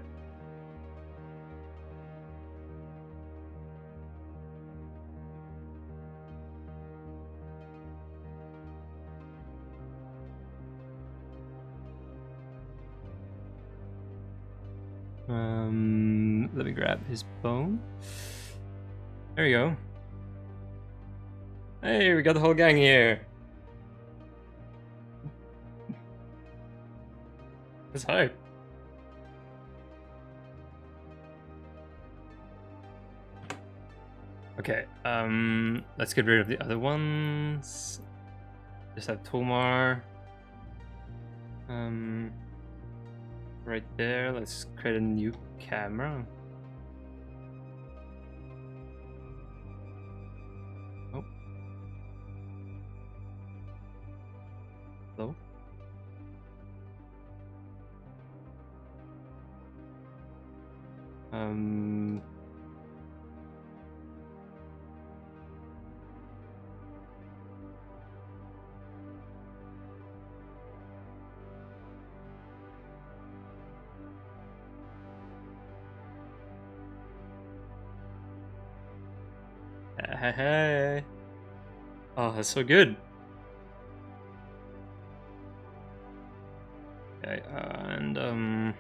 Let me grab his bone. There we go. Hey, we got the whole gang here. That's hype. Okay, let's get rid of the other ones. Just have Tomar. Right there, let's create a new camera. Oh. Hello? Hey. Oh, that's so good. Okay, and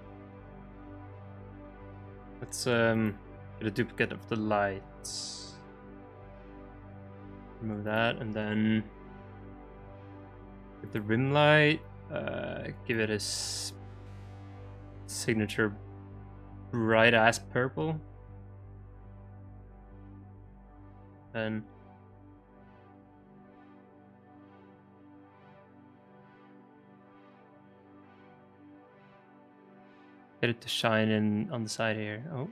let's get a duplicate of the lights. Remove that, and then with the rim light, give it a signature bright ass purple. Then get it to shine in on the side here. Oh.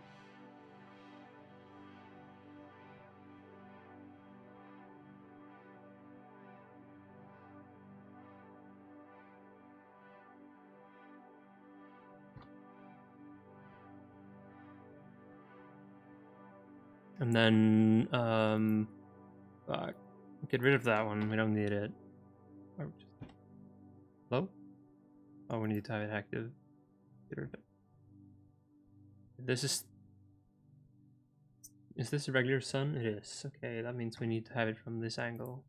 And then get rid of that one. We don't need it. Hello? Oh, we need to have it active. Get rid of it. This is this a regular sun? It is. Okay, that means we need to have it from this angle.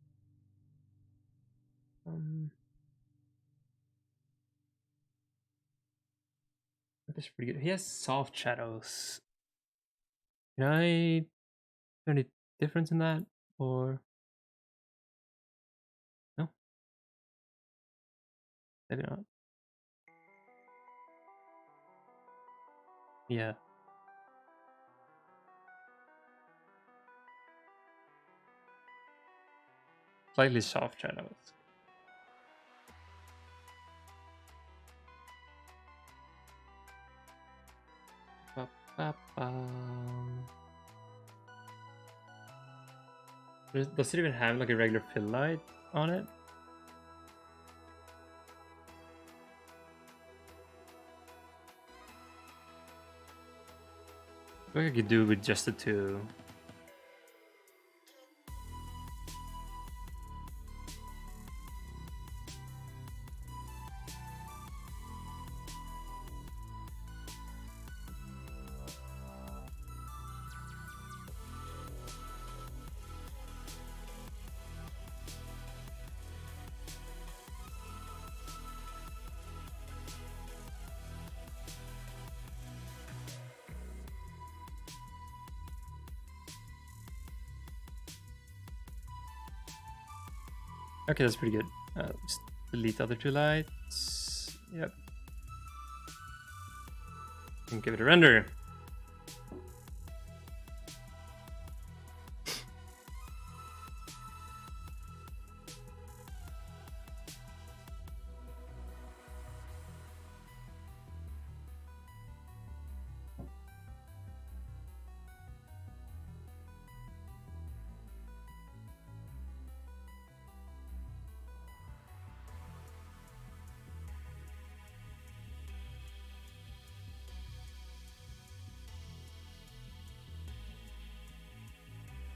That's pretty good. He has soft shadows. Can I do any difference in that? Or no? Maybe not. Yeah. Slightly soft shadows. Does it even have like a regular fill light on it? I think I could do with just the two. Okay, that's pretty good. Just delete the other two lights. Yep. And give it a render.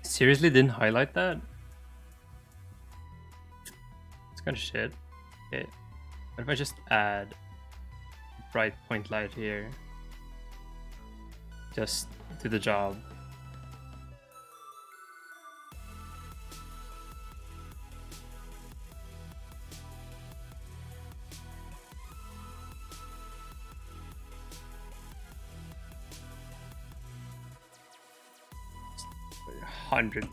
Seriously didn't highlight that? It's kind of shit. Okay. What if I just add a bright point light here? Just do the job. Just 100.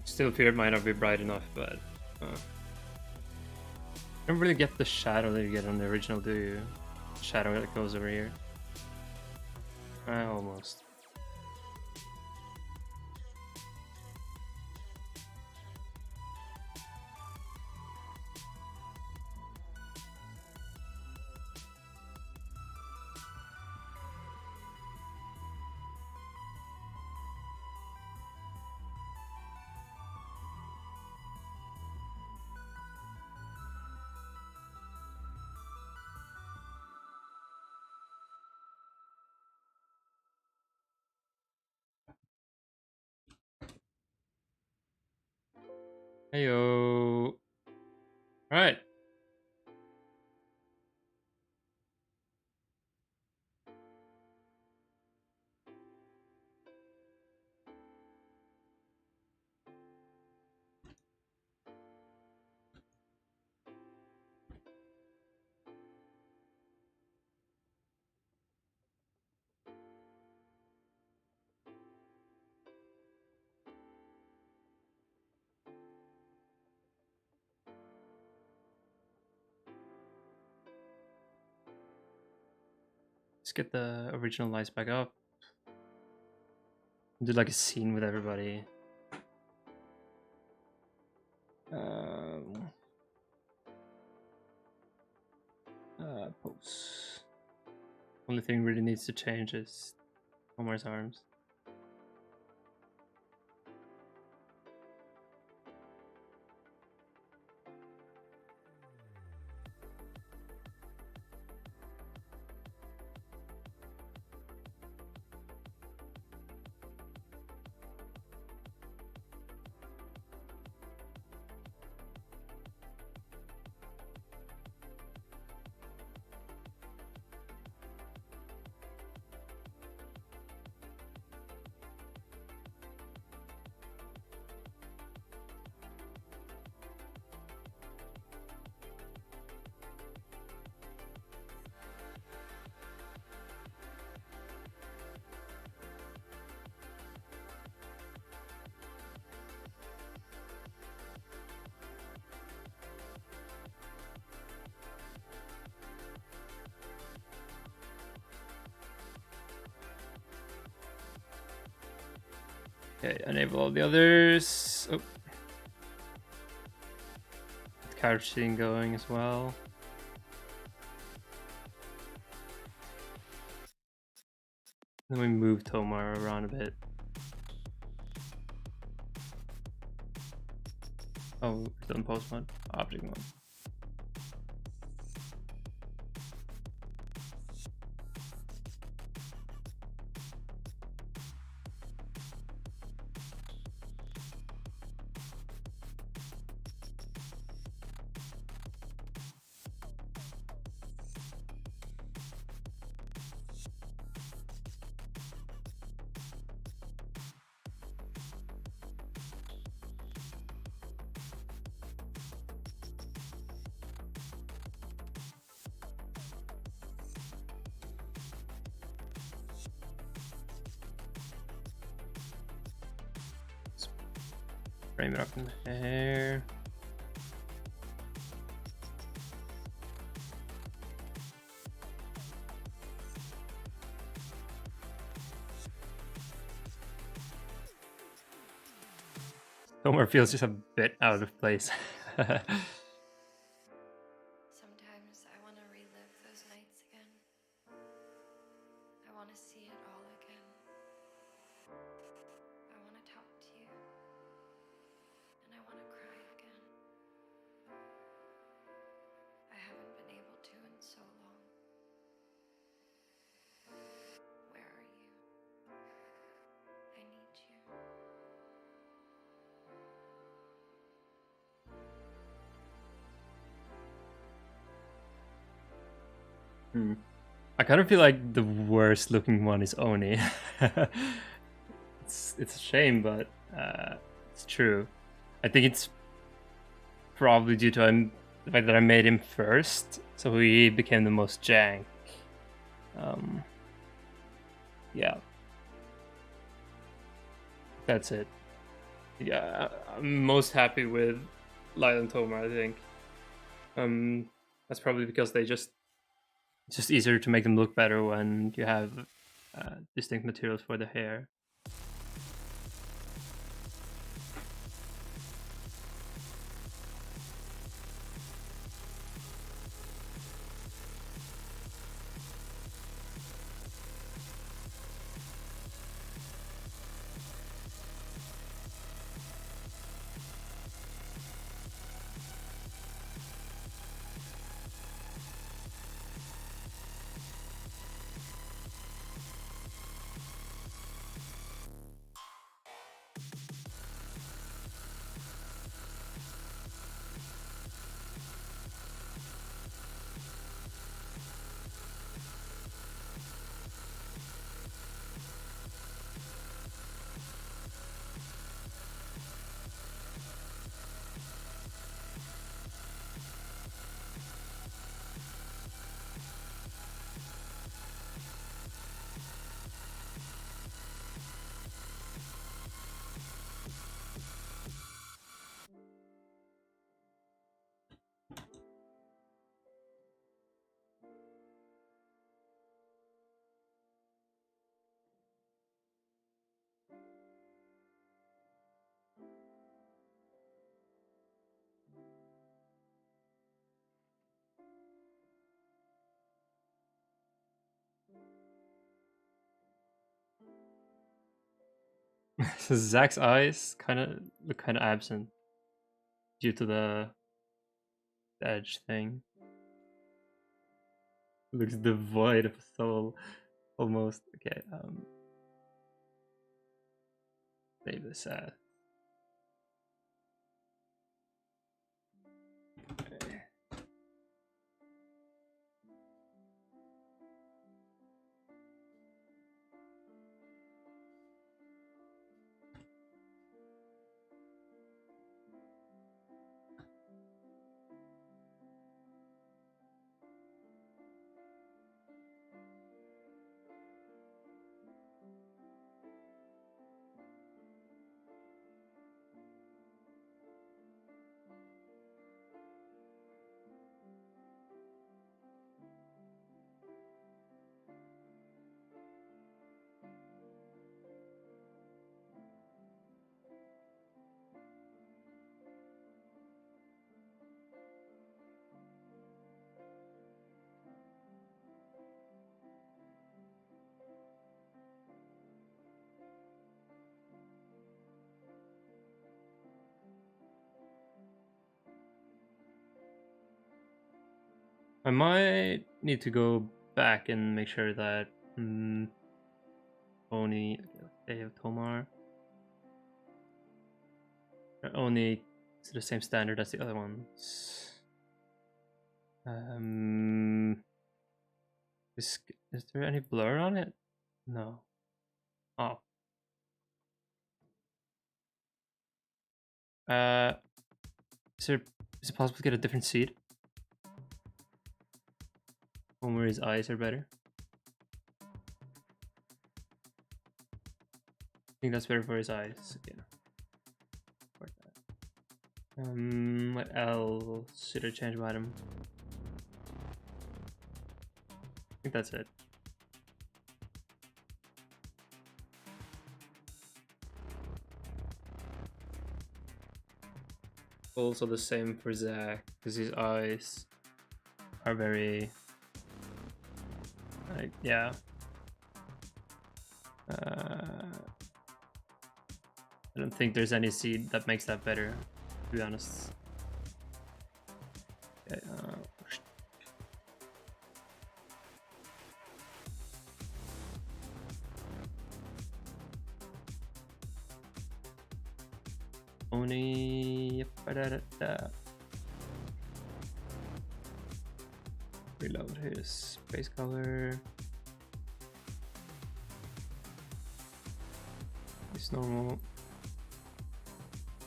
Still fear it might not be bright enough, but I don't really get the shadow that you get on the original, do you? Shadow that goes over here. Almost. Heyo. Alright. Let's get the original lights back up. Do like a scene with everybody. Pose. Only thing really needs to change is Homer's arms. Okay, enable all the others. Oh. Couching going as well. Then we move Tomar around a bit. Oh, still in post mode. Object mode. Frame it up in the hair. Tomar feels just a bit out of place. Sometimes I want to relive those nights again. I want to see it all again. I want to talk to you. And I want to cry again. I haven't been able to in so long. Where are you? I need you. I kind of feel like the worst looking one is Oni. It's a shame, but it's true. I think it's probably due to the fact that I made him first, so he became the most jank. Yeah. That's it. Yeah, I'm most happy with Lyle and Tomar, I think. That's probably because it's just easier to make them look better when you have distinct materials for the hair. So Zach's eyes look kind of absent due to the edge thing. Looks devoid of soul, almost. Okay, save this as. Okay. I might need to go back and make sure that Oni, they have Tomar. Oni is the same standard as the other ones. Is there any blur on it? No. Oh. Is it possible to get a different seed? One where his eyes are better? I think that's better for his eyes. Yeah. What else should I change about him? I think that's it. Also the same for Zach, because his eyes are very, like, yeah. I don't think there's any seed that makes that better, to be honest. Okay, Oni. Reload his base color. It's normal.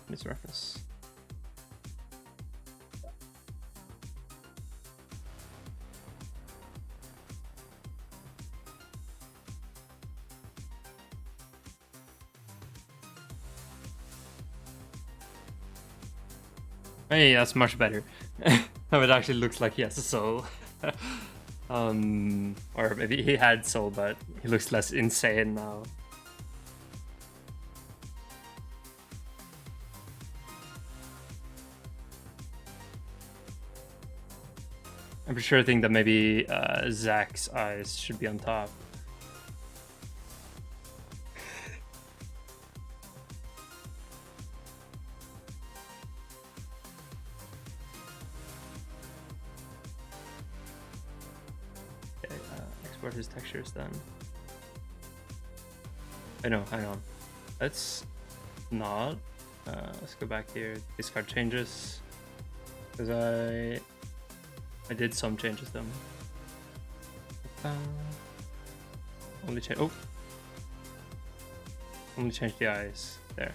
It's roughness. Hey, that's much better. Now it actually looks like he has a soul. Or maybe he had soul, but he looks less insane now. I'm for sure think that maybe Zach's eyes should be on top. Okay, export his textures then. I know, hang on. Let's not. Let's go back here. Discard changes. Because I did some changes them. Only change. Oh, only change the eyes there.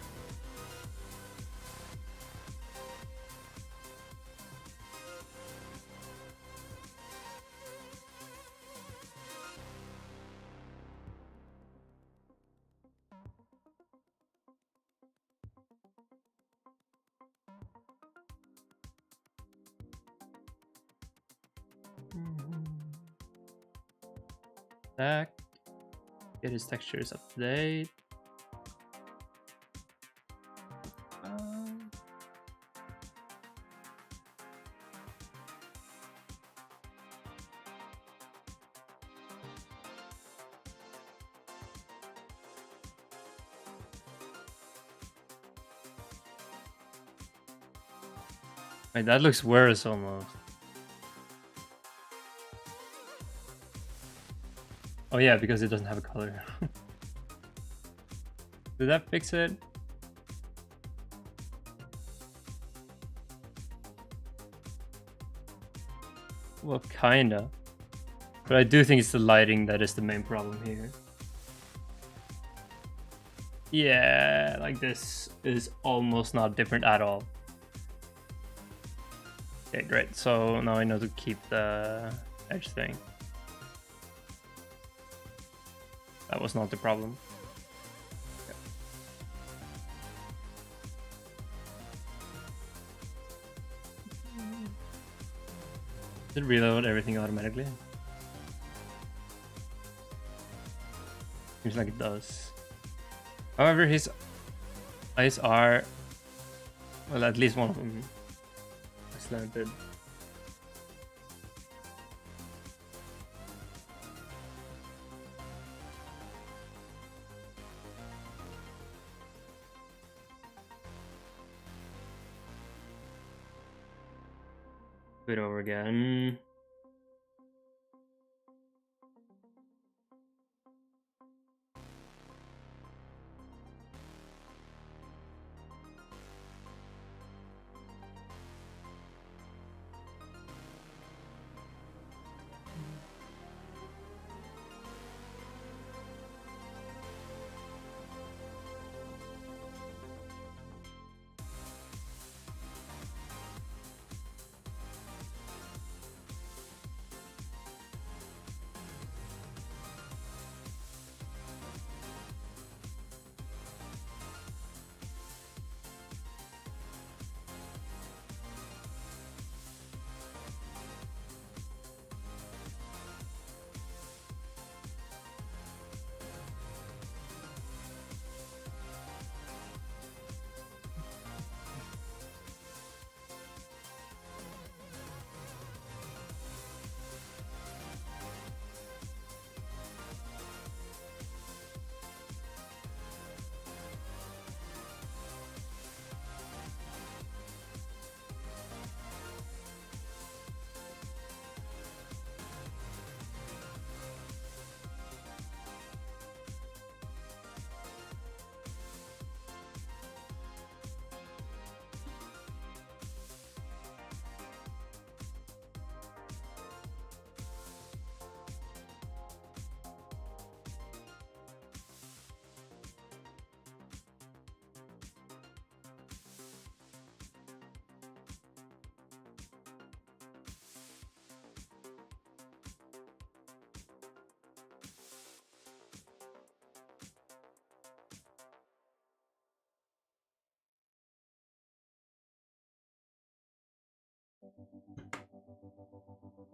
Back. Get his textures up to date. Wait, that looks worse almost. Oh yeah, because it doesn't have a color. Did that fix it? Well, kinda. But I do think it's the lighting that is the main problem here. Yeah, like this is almost not different at all. Okay, great. So now I know to keep the edge thing. That was not the problem. Okay. Did it reload everything automatically? Seems like it does. However, his eyes are, well, at least one of them is slanted. Do it over again.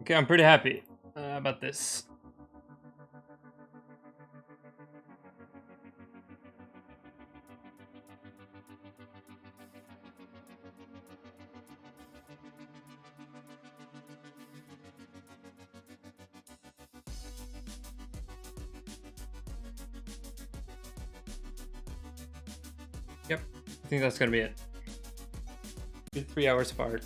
Okay, I'm pretty happy about this. Yep, I think that's gonna be it. 3 hours apart.